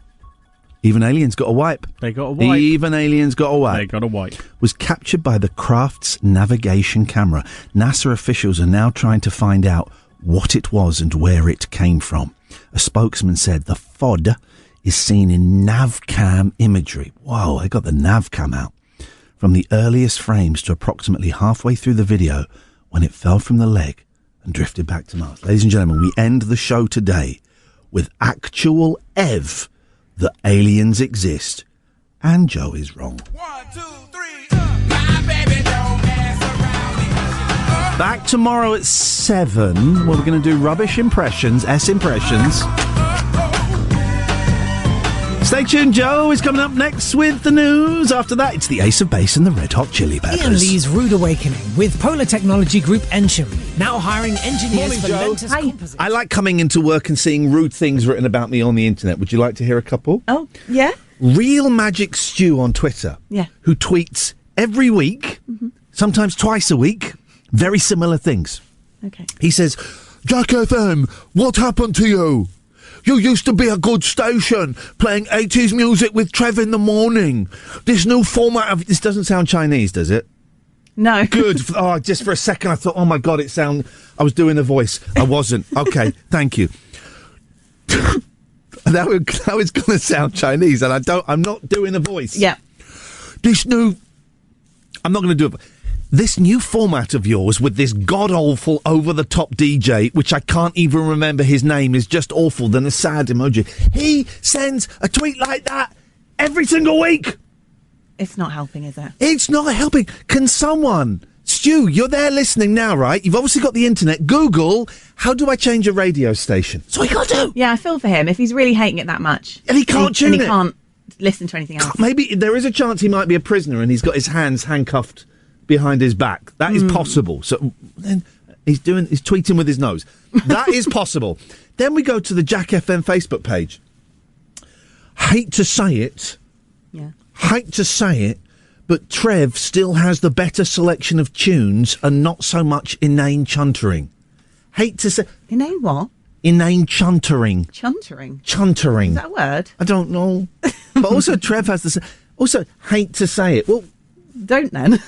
Even aliens got a wipe. They got a wipe. Even aliens got a wipe. They got a wipe. Was captured by the craft's navigation camera. NASA officials are now trying to find out what it was and where it came from. A spokesman said the FOD is seen in navcam imagery. Whoa, they got the navcam out. From the earliest frames to approximately halfway through the video when it fell from the leg and drifted back to Mars. Ladies and gentlemen, we end the show today with actual ev that aliens exist. And Joe is wrong. 1, 2, 3, my baby don't mess around. Back tomorrow at 7, where we're going to do rubbish impressions, S-impressions. Stay tuned, Joe is coming up next with the news. After that, it's the Ace of Base and the Red Hot Chili Peppers. Iain Lee's Rude Awakening with Polar Technology Group Ensham. Now hiring engineers Morning, for Joe. Lentus Hi. Composites. I like coming into work and seeing rude things written about me on the internet. Would you like to hear a couple? Oh, yeah? Real Magic Stew on Twitter, Yeah. who tweets every week, sometimes twice a week, very similar things. Okay. He says, Jack FM, what happened to you? You used to be a good station, playing 80s music with Trev in the morning. This new format of... This doesn't sound Chinese, does it? No. Good. Oh, just for a second I thought, oh my God, it sounded... I was doing a voice. I wasn't. Okay, thank you. That was going to sound Chinese, and I'm not doing a voice. Yeah. I'm not going to do it. This new format of yours with this god-awful over-the-top DJ, which I can't even remember his name, is just awful, then a sad emoji. He sends a tweet like that every single week. It's not helping, is it? It's not helping. Can someone... Stu, you're there listening now, right? You've obviously got the internet. Google, how do I change a radio station? So he got to. Yeah, I feel for him if he's really hating it that much. And he can't tune and he it. can't listen to anything else. Maybe there is a chance he might be a prisoner and he's got his hands handcuffed behind his back. That is possible. So then he's tweeting with his nose. That is possible. Then we go to the Jack FM Facebook page. Hate to say it. Yeah. Hate to say it, but Trev still has the better selection of tunes and not so much inane chuntering. Hate to say... Inane what? Inane chuntering. Chuntering? Chuntering. Is that a word? I don't know. But also Trev has the... Also, hate to say it. Well... Don't then.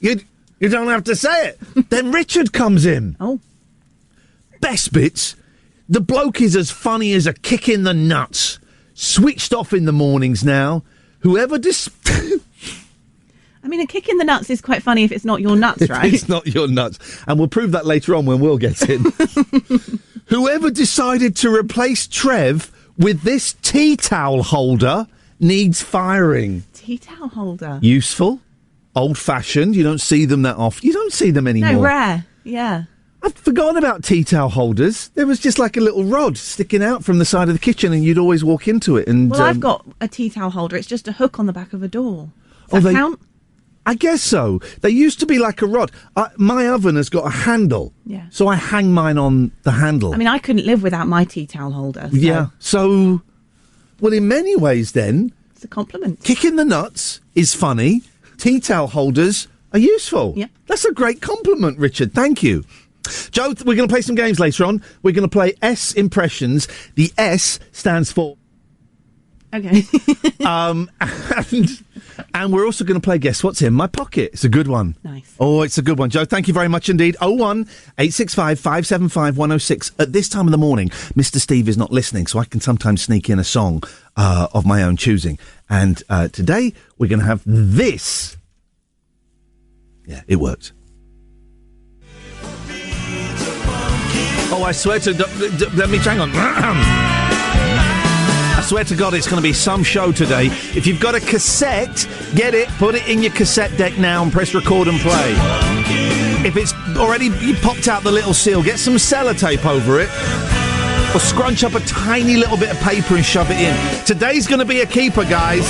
You don't have to say it. Then Richard comes in. Oh. Best bits. The bloke is as funny as a kick in the nuts. Switched off in the mornings now. Whoever I mean, a kick in the nuts is quite funny if it's not your nuts, right? It's not your nuts. And we'll prove that later on when Will gets in. Whoever decided to replace Trev with this tea towel holder needs firing. Tea towel holder? Useful. Old-fashioned. You don't see them that often. You don't see them anymore. No, rare. Yeah. I've forgotten about tea towel holders. There was just like a little rod sticking out from the side of the kitchen and you'd always walk into it. And Well, I've got a tea towel holder. It's just a hook on the back of a door. Does that count? I guess so. They used to be like a rod. My oven has got a handle. Yeah. So I hang mine on the handle. I mean, I couldn't live without my tea towel holder. So Yeah. So, well, in many ways then... It's a compliment. Kicking the nuts is funny. Tea towel holders are useful. Yeah. That's a great compliment, Richard. Thank you. Joe, we're going to play some games later on. We're going to play S impressions. The S stands for... Okay. And we're also going to play Guess What's in My Pocket. It's a good one. Nice. Oh, it's a good one. Joe, thank you very much indeed. 01865 At this time of the morning, Mr. Steve is not listening, so I can sometimes sneak in a song of my own choosing. And today, we're going to have this. Yeah, it worked. Oh, I swear to... let me... hang on. I swear to God, it's going to be some show today. If you've got a cassette, get it, put it in your cassette deck now and press record and play. If it's already you popped out the little seal, get some sellotape over it. Or scrunch up a tiny little bit of paper and shove it in. Today's going to be a keeper, guys.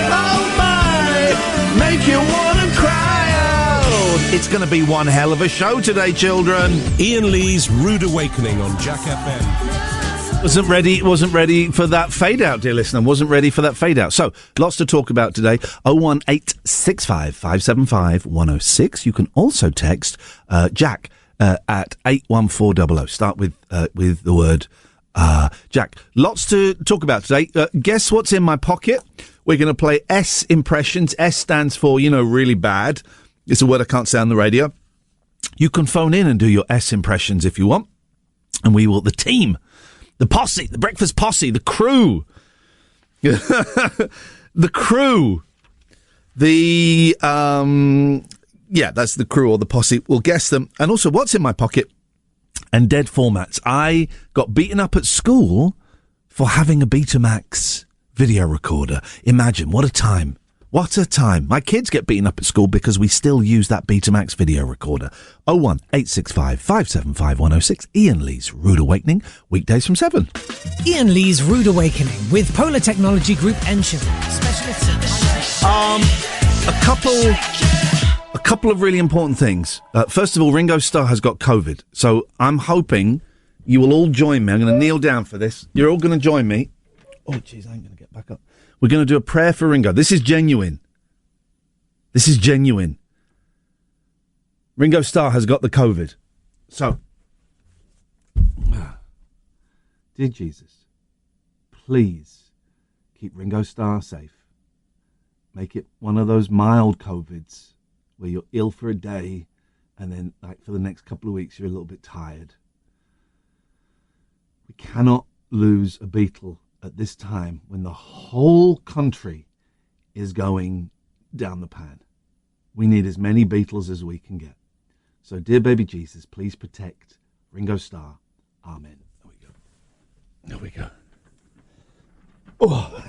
Oh my, make you want to cry out. It's going to be one hell of a show today, children. Iain Lee's Rude Awakening on Jack FM. Wasn't ready for that fade out, dear listener. Wasn't ready for that fade out. So, lots to talk about today. 01865 575 106. You can also text Jack at 81400. Start with the word Jack. Lots to talk about today. Guess what's in my pocket? We're going to play S impressions. S stands for, really bad. It's a word I can't say on the radio. You can phone in and do your S impressions if you want. And we will, the team... The posse, the breakfast posse, the crew. The crew. That's the crew or the posse. We'll guess them. And also, what's in my pocket? And dead formats. I got beaten up at school for having a Betamax video recorder. Imagine, what a time. What a time. My kids get beaten up at school because we still use that Betamax video recorder. 01865 575 106. Iain Lee's Rude Awakening, weekdays from 7. Iain Lee's Rude Awakening with Polar Technology Group Ensham. Specialists. A couple of really important things. First of all, Ringo Starr has got COVID. So I'm hoping you will all join me. I'm going to kneel down for this. You're all going to join me. Oh, jeez, I ain't going to get back up. We're going to do a prayer for Ringo. This is genuine. This is genuine. Ringo Starr has got the COVID. So, dear Jesus, please keep Ringo Starr safe. Make it one of those mild COVIDs where you're ill for a day and then, like, for the next couple of weeks, you're a little bit tired. We cannot lose a Beatle at this time when the whole country is going down the pan. We need as many Beatles as we can get. So, dear baby Jesus, please protect Ringo Starr. Amen. There we go. Oh,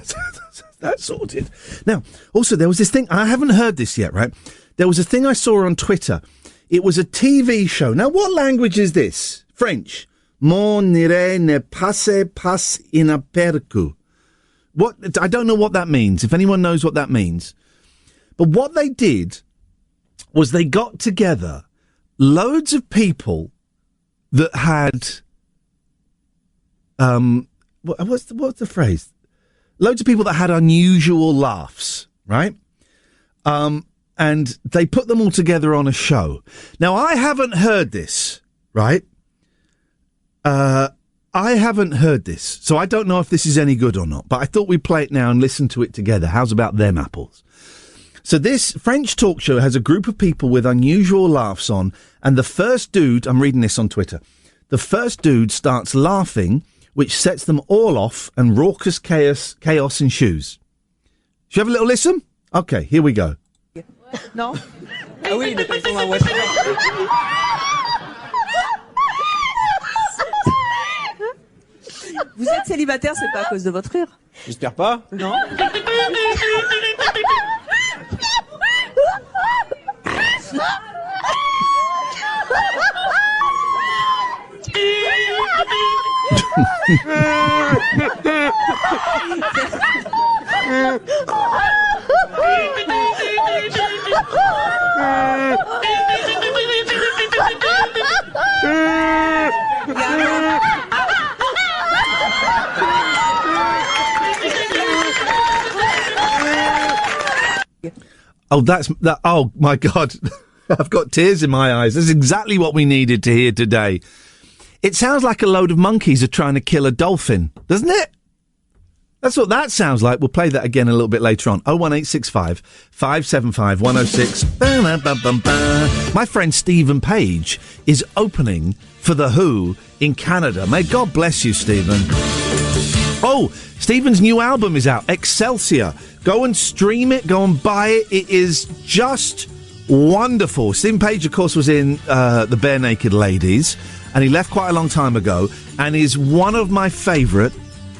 that's sorted. Now, also, there was this thing, I haven't heard this yet, right? There was a thing I saw on Twitter. It was a TV show. Now, what language is this? French. Mon nire ne passe pas inaperçu. What? I don't know what that means, if anyone knows what that means. But what they did was they got together loads of people that had... what's the phrase? Loads of people that had unusual laughs, right? And they put them all together on a show. Now, I haven't heard this, right? I haven't heard this, so I don't know if this is any good or not, but I thought we'd play it now and listen to it together. How's about them apples? So this French talk show has a group of people with unusual laughs on, and the first dude, I'm reading this on Twitter, the first dude starts laughing, which sets them all off, and raucous chaos ensues. Should we have a little listen? Okay, here we go. Non? Ah oui, mais pas dans la voiture. Vous êtes célibataire, c'est pas à cause de votre rire? J'espère pas. Non? Oh, that's that. Oh my God. I've got tears in my eyes. That's exactly what we needed to hear today. It sounds like a load of monkeys are trying to kill a dolphin, doesn't it? That's what that sounds like. We'll play that again a little bit later on. 01865 575 106. My friend Stephen Page is opening for The Who in Canada. May God bless you, Stephen. Oh, Stephen's new album is out, Excelsior. Go and stream it. Go and buy it. It is just wonderful. Stephen Page, of course, was in the Bare Naked Ladies, and he left quite a long time ago, and is one of my favourite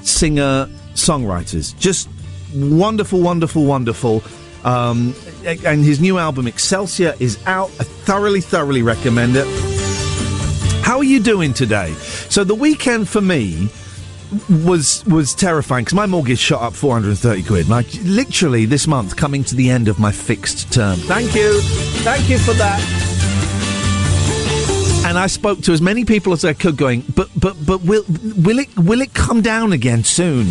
singer-songwriters. Just wonderful, wonderful, wonderful. And his new album, Excelsior, is out. I thoroughly, thoroughly recommend it. How are you doing today? So the weekend for me was terrifying because my mortgage shot up 430 quid. Like, literally this month, coming to the end of my fixed term. Thank you for that. And I spoke to as many people as I could, going, but will it come down again soon?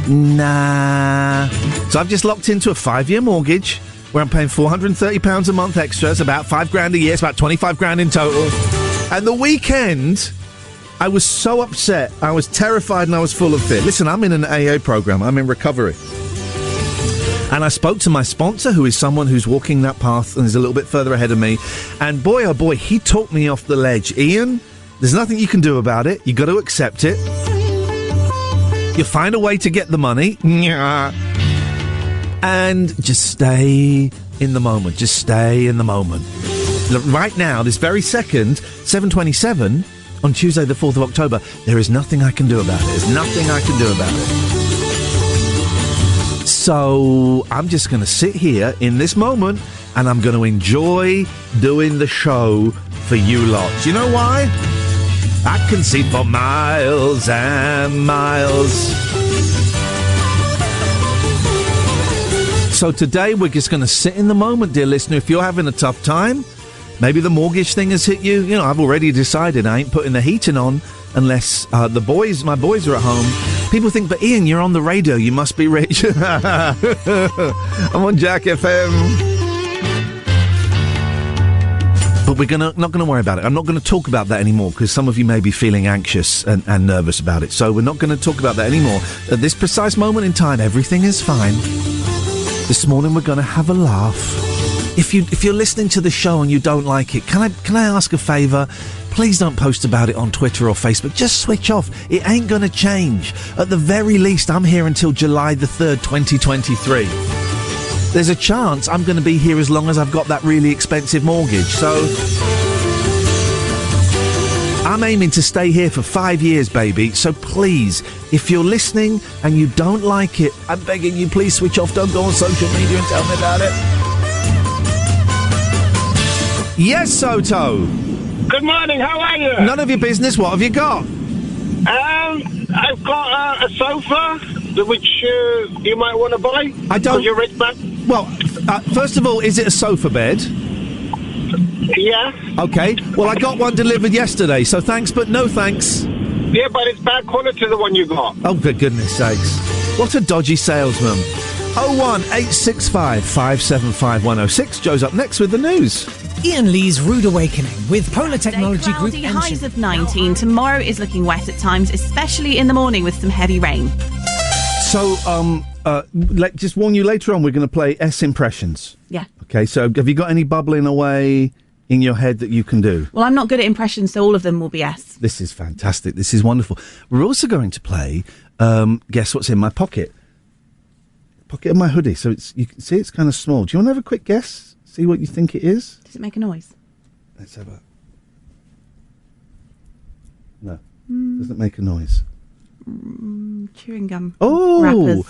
Nah. So I've just locked into a 5-year mortgage where I'm paying £430 a month extra. It's about £5,000 a year. It's about 25 grand in total. And the weekend, I was so upset. I was terrified and I was full of fear. Listen, I'm in an AA program. I'm in recovery. And I spoke to my sponsor, who is someone who's walking that path and is a little bit further ahead of me. And boy, oh boy, he talked me off the ledge. Iain, there's nothing you can do about it. You got to accept it. You find a way to get the money. And just stay in the moment. Just stay in the moment. Right now, this very second, 7:27, on Tuesday the 4th of October, there is nothing I can do about it. There's nothing I can do about it. So I'm just going to sit here in this moment and I'm going to enjoy doing the show for you lot. You know why? I can see for miles and miles. So today we're just going to sit in the moment, dear listener. If you're having a tough time, maybe the mortgage thing has hit you. You know, I've already decided I ain't putting the heating on unless my boys are at home. People think, but Iain, you're on the radio. You must be rich. I'm on Jack FM. But we're not going to worry about it. I'm not going to talk about that anymore because some of you may be feeling anxious and nervous about it. So we're not going to talk about that anymore. At this precise moment in time, everything is fine. This morning we're going to have a laugh. If you're listening to the show and you don't like it, can I ask a favour? Please don't post about it on Twitter or Facebook. Just switch off. It ain't going to change. At the very least, I'm here until July the 3rd, 2023. There's a chance I'm going to be here as long as I've got that really expensive mortgage. So I'm aiming to stay here for 5 years, baby. So please, if you're listening and you don't like it, I'm begging you, please switch off. Don't go on social media and tell me about it. Yes, Soto. Good morning, how are you? None of your business. What have you got? I've got a sofa, which you might want to buy. I don't. 'Cause you're rich, man. Well, first of all, is it a sofa bed? Yeah. Okay. Well, I got one delivered yesterday, so thanks, but no thanks. Yeah, but it's bad quality, the one you got. Oh, for goodness sakes. What a dodgy salesman. 01865 575 106. Joe's up next with the news. Iain Lee's Rude Awakening with Polar Technology Group. Cloudy, highs of 19. Tomorrow is looking wet at times, especially in the morning with some heavy rain. So, just warn you, later on we're going to play S impressions. Yeah. Okay, so have you got any bubbling away in your head that you can do? Well, I'm not good at impressions, so all of them will be S. This is fantastic. This is wonderful. We're also going to play Guess What's in My Pocket. Pocket of my hoodie. So you can see it's kind of small. Do you want to have a quick guess? See what you think it is? Does it make a noise? Let's have a... No. Doesn't make a noise. Chewing gum. Oh! Wrappers.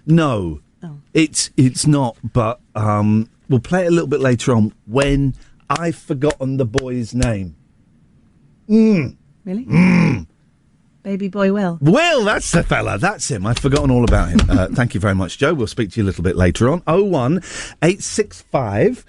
No. Oh. It's not, but we'll play it a little bit later on when I've forgotten the boy's name. Really? Baby boy Will. Will, that's the fella. That's him. I've forgotten all about him. Thank you very much, Joe. We'll speak to you a little bit later on. 01865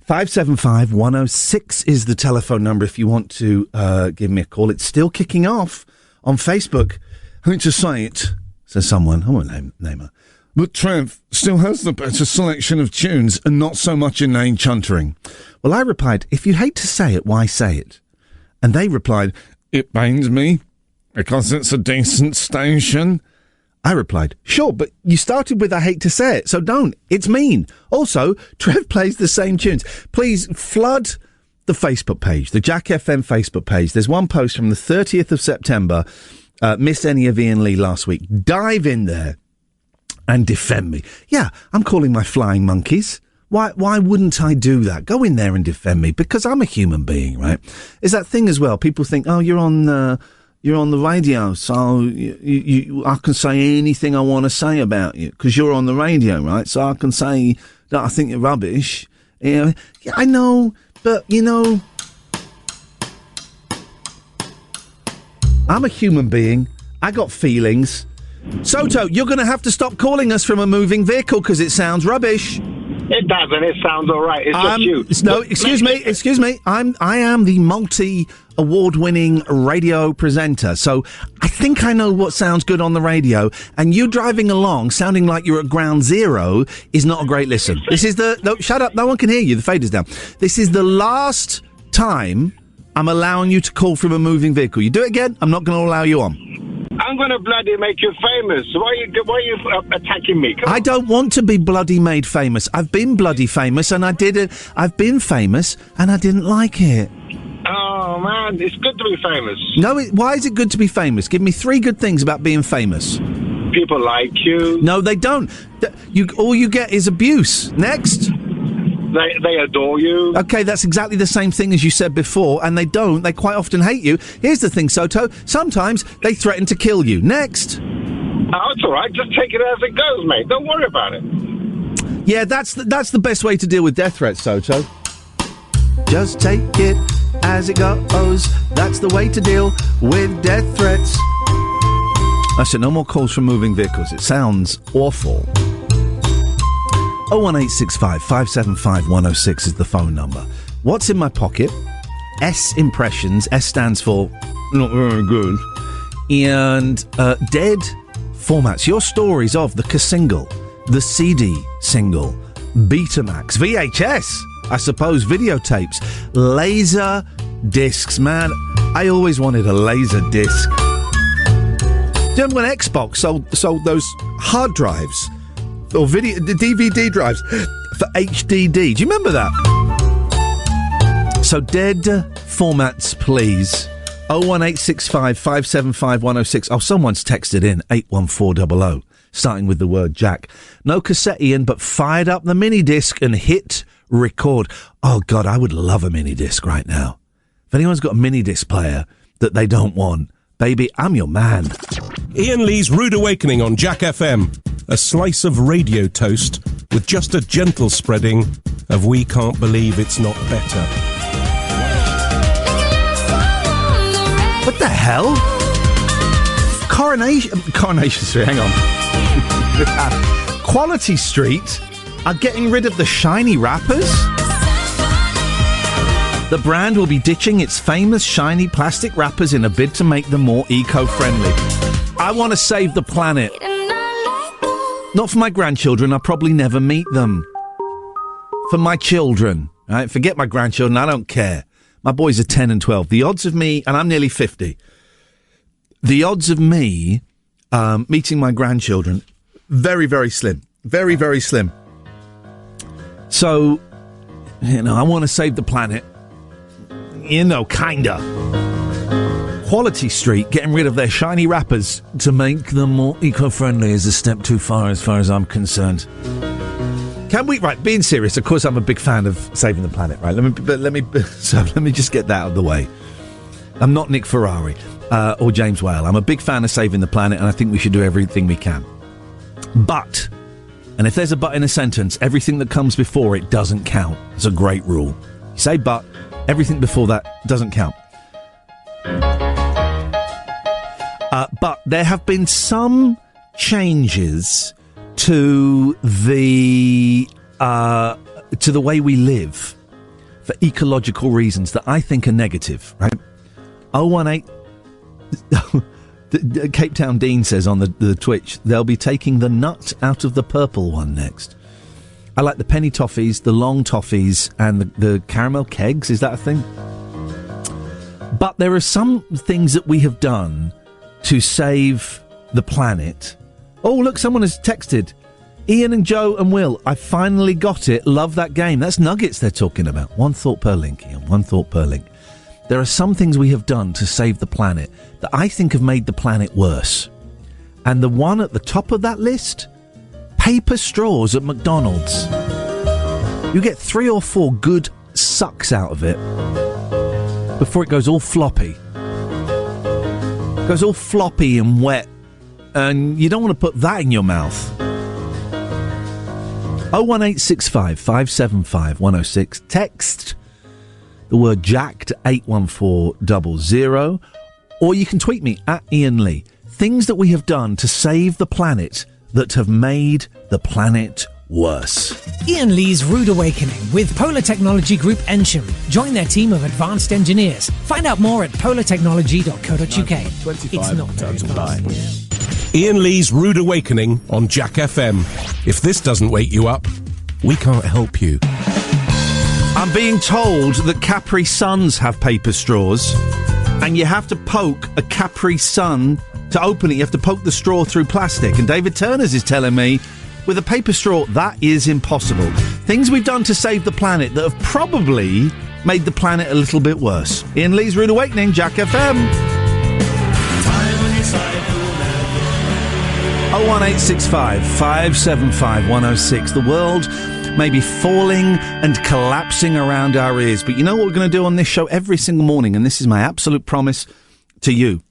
575 106 is the telephone number if you want to give me a call. It's still kicking off on Facebook. I need to say it, says someone. I won't name her. But Trev still has the better selection of tunes and not so much inane chuntering. Well, I replied, if you hate to say it, why say it? And they replied, it pains me because it's a decent station. I replied, sure, but you started with I hate to say it, so don't. It's mean. Also, Trev plays the same tunes. Please flood the Facebook page, the Jack FM Facebook page. There's one post from the 30th of September. Missed any of Iain Lee last week. Dive in there and defend me. Yeah, I'm calling my flying monkeys. Why wouldn't I do that? Go in there and defend me, because I'm a human being, right? Is that thing as well. People think, oh, you're on the radio, so I can say anything I want to say about you because you're on the radio, right? So I can say that I think you're rubbish. Yeah, I know, but, I'm a human being. I got feelings. Soto, you're going to have to stop calling us from a moving vehicle because it sounds rubbish. It doesn't. It sounds all right. It's just you. No, excuse me. I am the multi-award-winning radio presenter, so I think I know what sounds good on the radio. And you driving along, sounding like you're at ground zero, is not a great listen. This is no, shut up. No one can hear you. The fader's down. This is the last time I'm allowing you to call from a moving vehicle. You do it again, I'm not going to allow you on. I'm going to bloody make you famous. Why are you attacking me? I don't want to be bloody made famous. I've been bloody famous, and I did it. I've been famous, and I didn't like it. Oh, man, it's good to be famous. No, why is it good to be famous? Give me 3 good things about being famous. People like you. No, they don't. All you get is abuse. Next. They adore you. Okay, that's exactly the same thing as you said before, and they don't. They quite often hate you. Here's the thing, Soto. Sometimes they threaten to kill you. Next. Oh, it's all right. Just take it as it goes, mate. Don't worry about it. Yeah, that's the best way to deal with death threats, Soto. Just take it as it goes. That's the way to deal with death threats. I said no more calls from moving vehicles. It sounds awful. 01865 575 106 is the phone number. What's in my pocket? S impressions. S stands for not very good. And dead formats. Your stories of the K-single, the CD single, Betamax, VHS, I suppose, videotapes, laser discs. Man, I always wanted a laser disc. Do you remember when Xbox sold those hard drives? Or the DVD drives for HDD. Do you remember that? So dead formats, please. 01865 575 106. Oh, someone's texted in 81400, starting with the word Jack. No cassette, Ian, but fired up the mini disc and hit record. Oh God, I would love a mini disc right now. If anyone's got a mini disc player that they don't want, baby, I'm your man. Iain Lee's Rude Awakening on Jack FM. A slice of radio toast with just a gentle spreading of We Can't Believe It's Not Better. What the hell? Coronation Street, hang on. Quality Street are getting rid of the shiny wrappers? The brand will be ditching its famous shiny plastic wrappers in a bid to make them more eco-friendly. I want to save the planet. Not for my grandchildren, I'll probably never meet them. For my children, right? Forget my grandchildren, I don't care. My boys are 10 and 12. The odds of me, and I'm nearly 50, the odds of me meeting my grandchildren, very, very slim. Very, very slim. So, I want to save the planet. Kinda. Quality Street getting rid of their shiny wrappers to make them more eco-friendly is a step too far as I'm concerned. Can we, right, being serious, of course I'm a big fan of saving the planet, right? Let me just get that out of the way. I'm not Nick Ferrari or James Whale. I'm a big fan of saving the planet, and I think we should do everything we can. But, and if there's a but in a sentence, everything that comes before it doesn't count. It's a great rule. You say but, everything before that doesn't count. But there have been some changes to the way we live for ecological reasons that I think are negative, right? Cape Town Dean says on the Twitch, they'll be taking the nut out of the purple one next. I like the penny toffees, the long toffees, and the caramel kegs. Is that a thing? But there are some things that we have done to save the planet. Oh, look, someone has texted. Ian and Joe and Will, I finally got it. Love that game. That's nuggets they're talking about. One thought per link, Ian. One thought per link. There are some things we have done to save the planet that I think have made the planet worse. And the one at the top of that list, paper straws at McDonald's. You get 3 or 4 good sucks out of it before it goes all floppy. It goes all floppy and wet, and you don't want to put that in your mouth. 01865 575 106. Text the word Jack to 81400, or you can tweet me at Iain Lee. Things that we have done to save the planet that have made the planet worse. Iain Lee's Rude Awakening with Polar Technology Group Ensham. Join their team of advanced engineers. Find out more at polartechnology.co.uk. It's not very fast. Iain Lee's Rude Awakening on Jack FM. If this doesn't wake you up, we can't help you. I'm being told that Capri Suns have paper straws, and you have to poke a Capri Sun to open it. You have to poke the straw through plastic. And David Turners is telling me, with a paper straw, that is impossible. Things we've done to save the planet that have probably made the planet a little bit worse. Iain Lee's Rude Awakening, Jack FM. 01865 575 106. The world may be falling and collapsing around our ears, but you know what we're going to do on this show every single morning, and this is my absolute promise to you.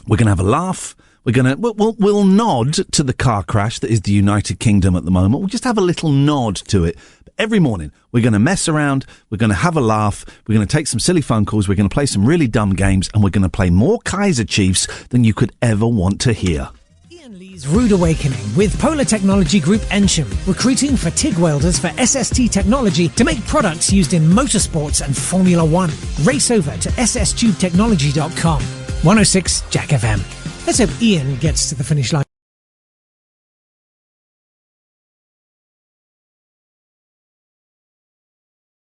We're going to have a laugh. We'll nod to the car crash that is the United Kingdom at the moment. We'll just have a little nod to it. But every morning, we're going to mess around. We're going to have a laugh. We're going to take some silly phone calls. We're going to play some really dumb games, and we're going to play more Kaiser Chiefs than you could ever want to hear. Iain Lee's Rude Awakening with Polar Technology Group Ensham. Recruiting for TIG welders for SST technology to make products used in motorsports and Formula 1. Race over to sstubetechnology.com. 106 Jack FM. Let's hope Iain gets to the finish line.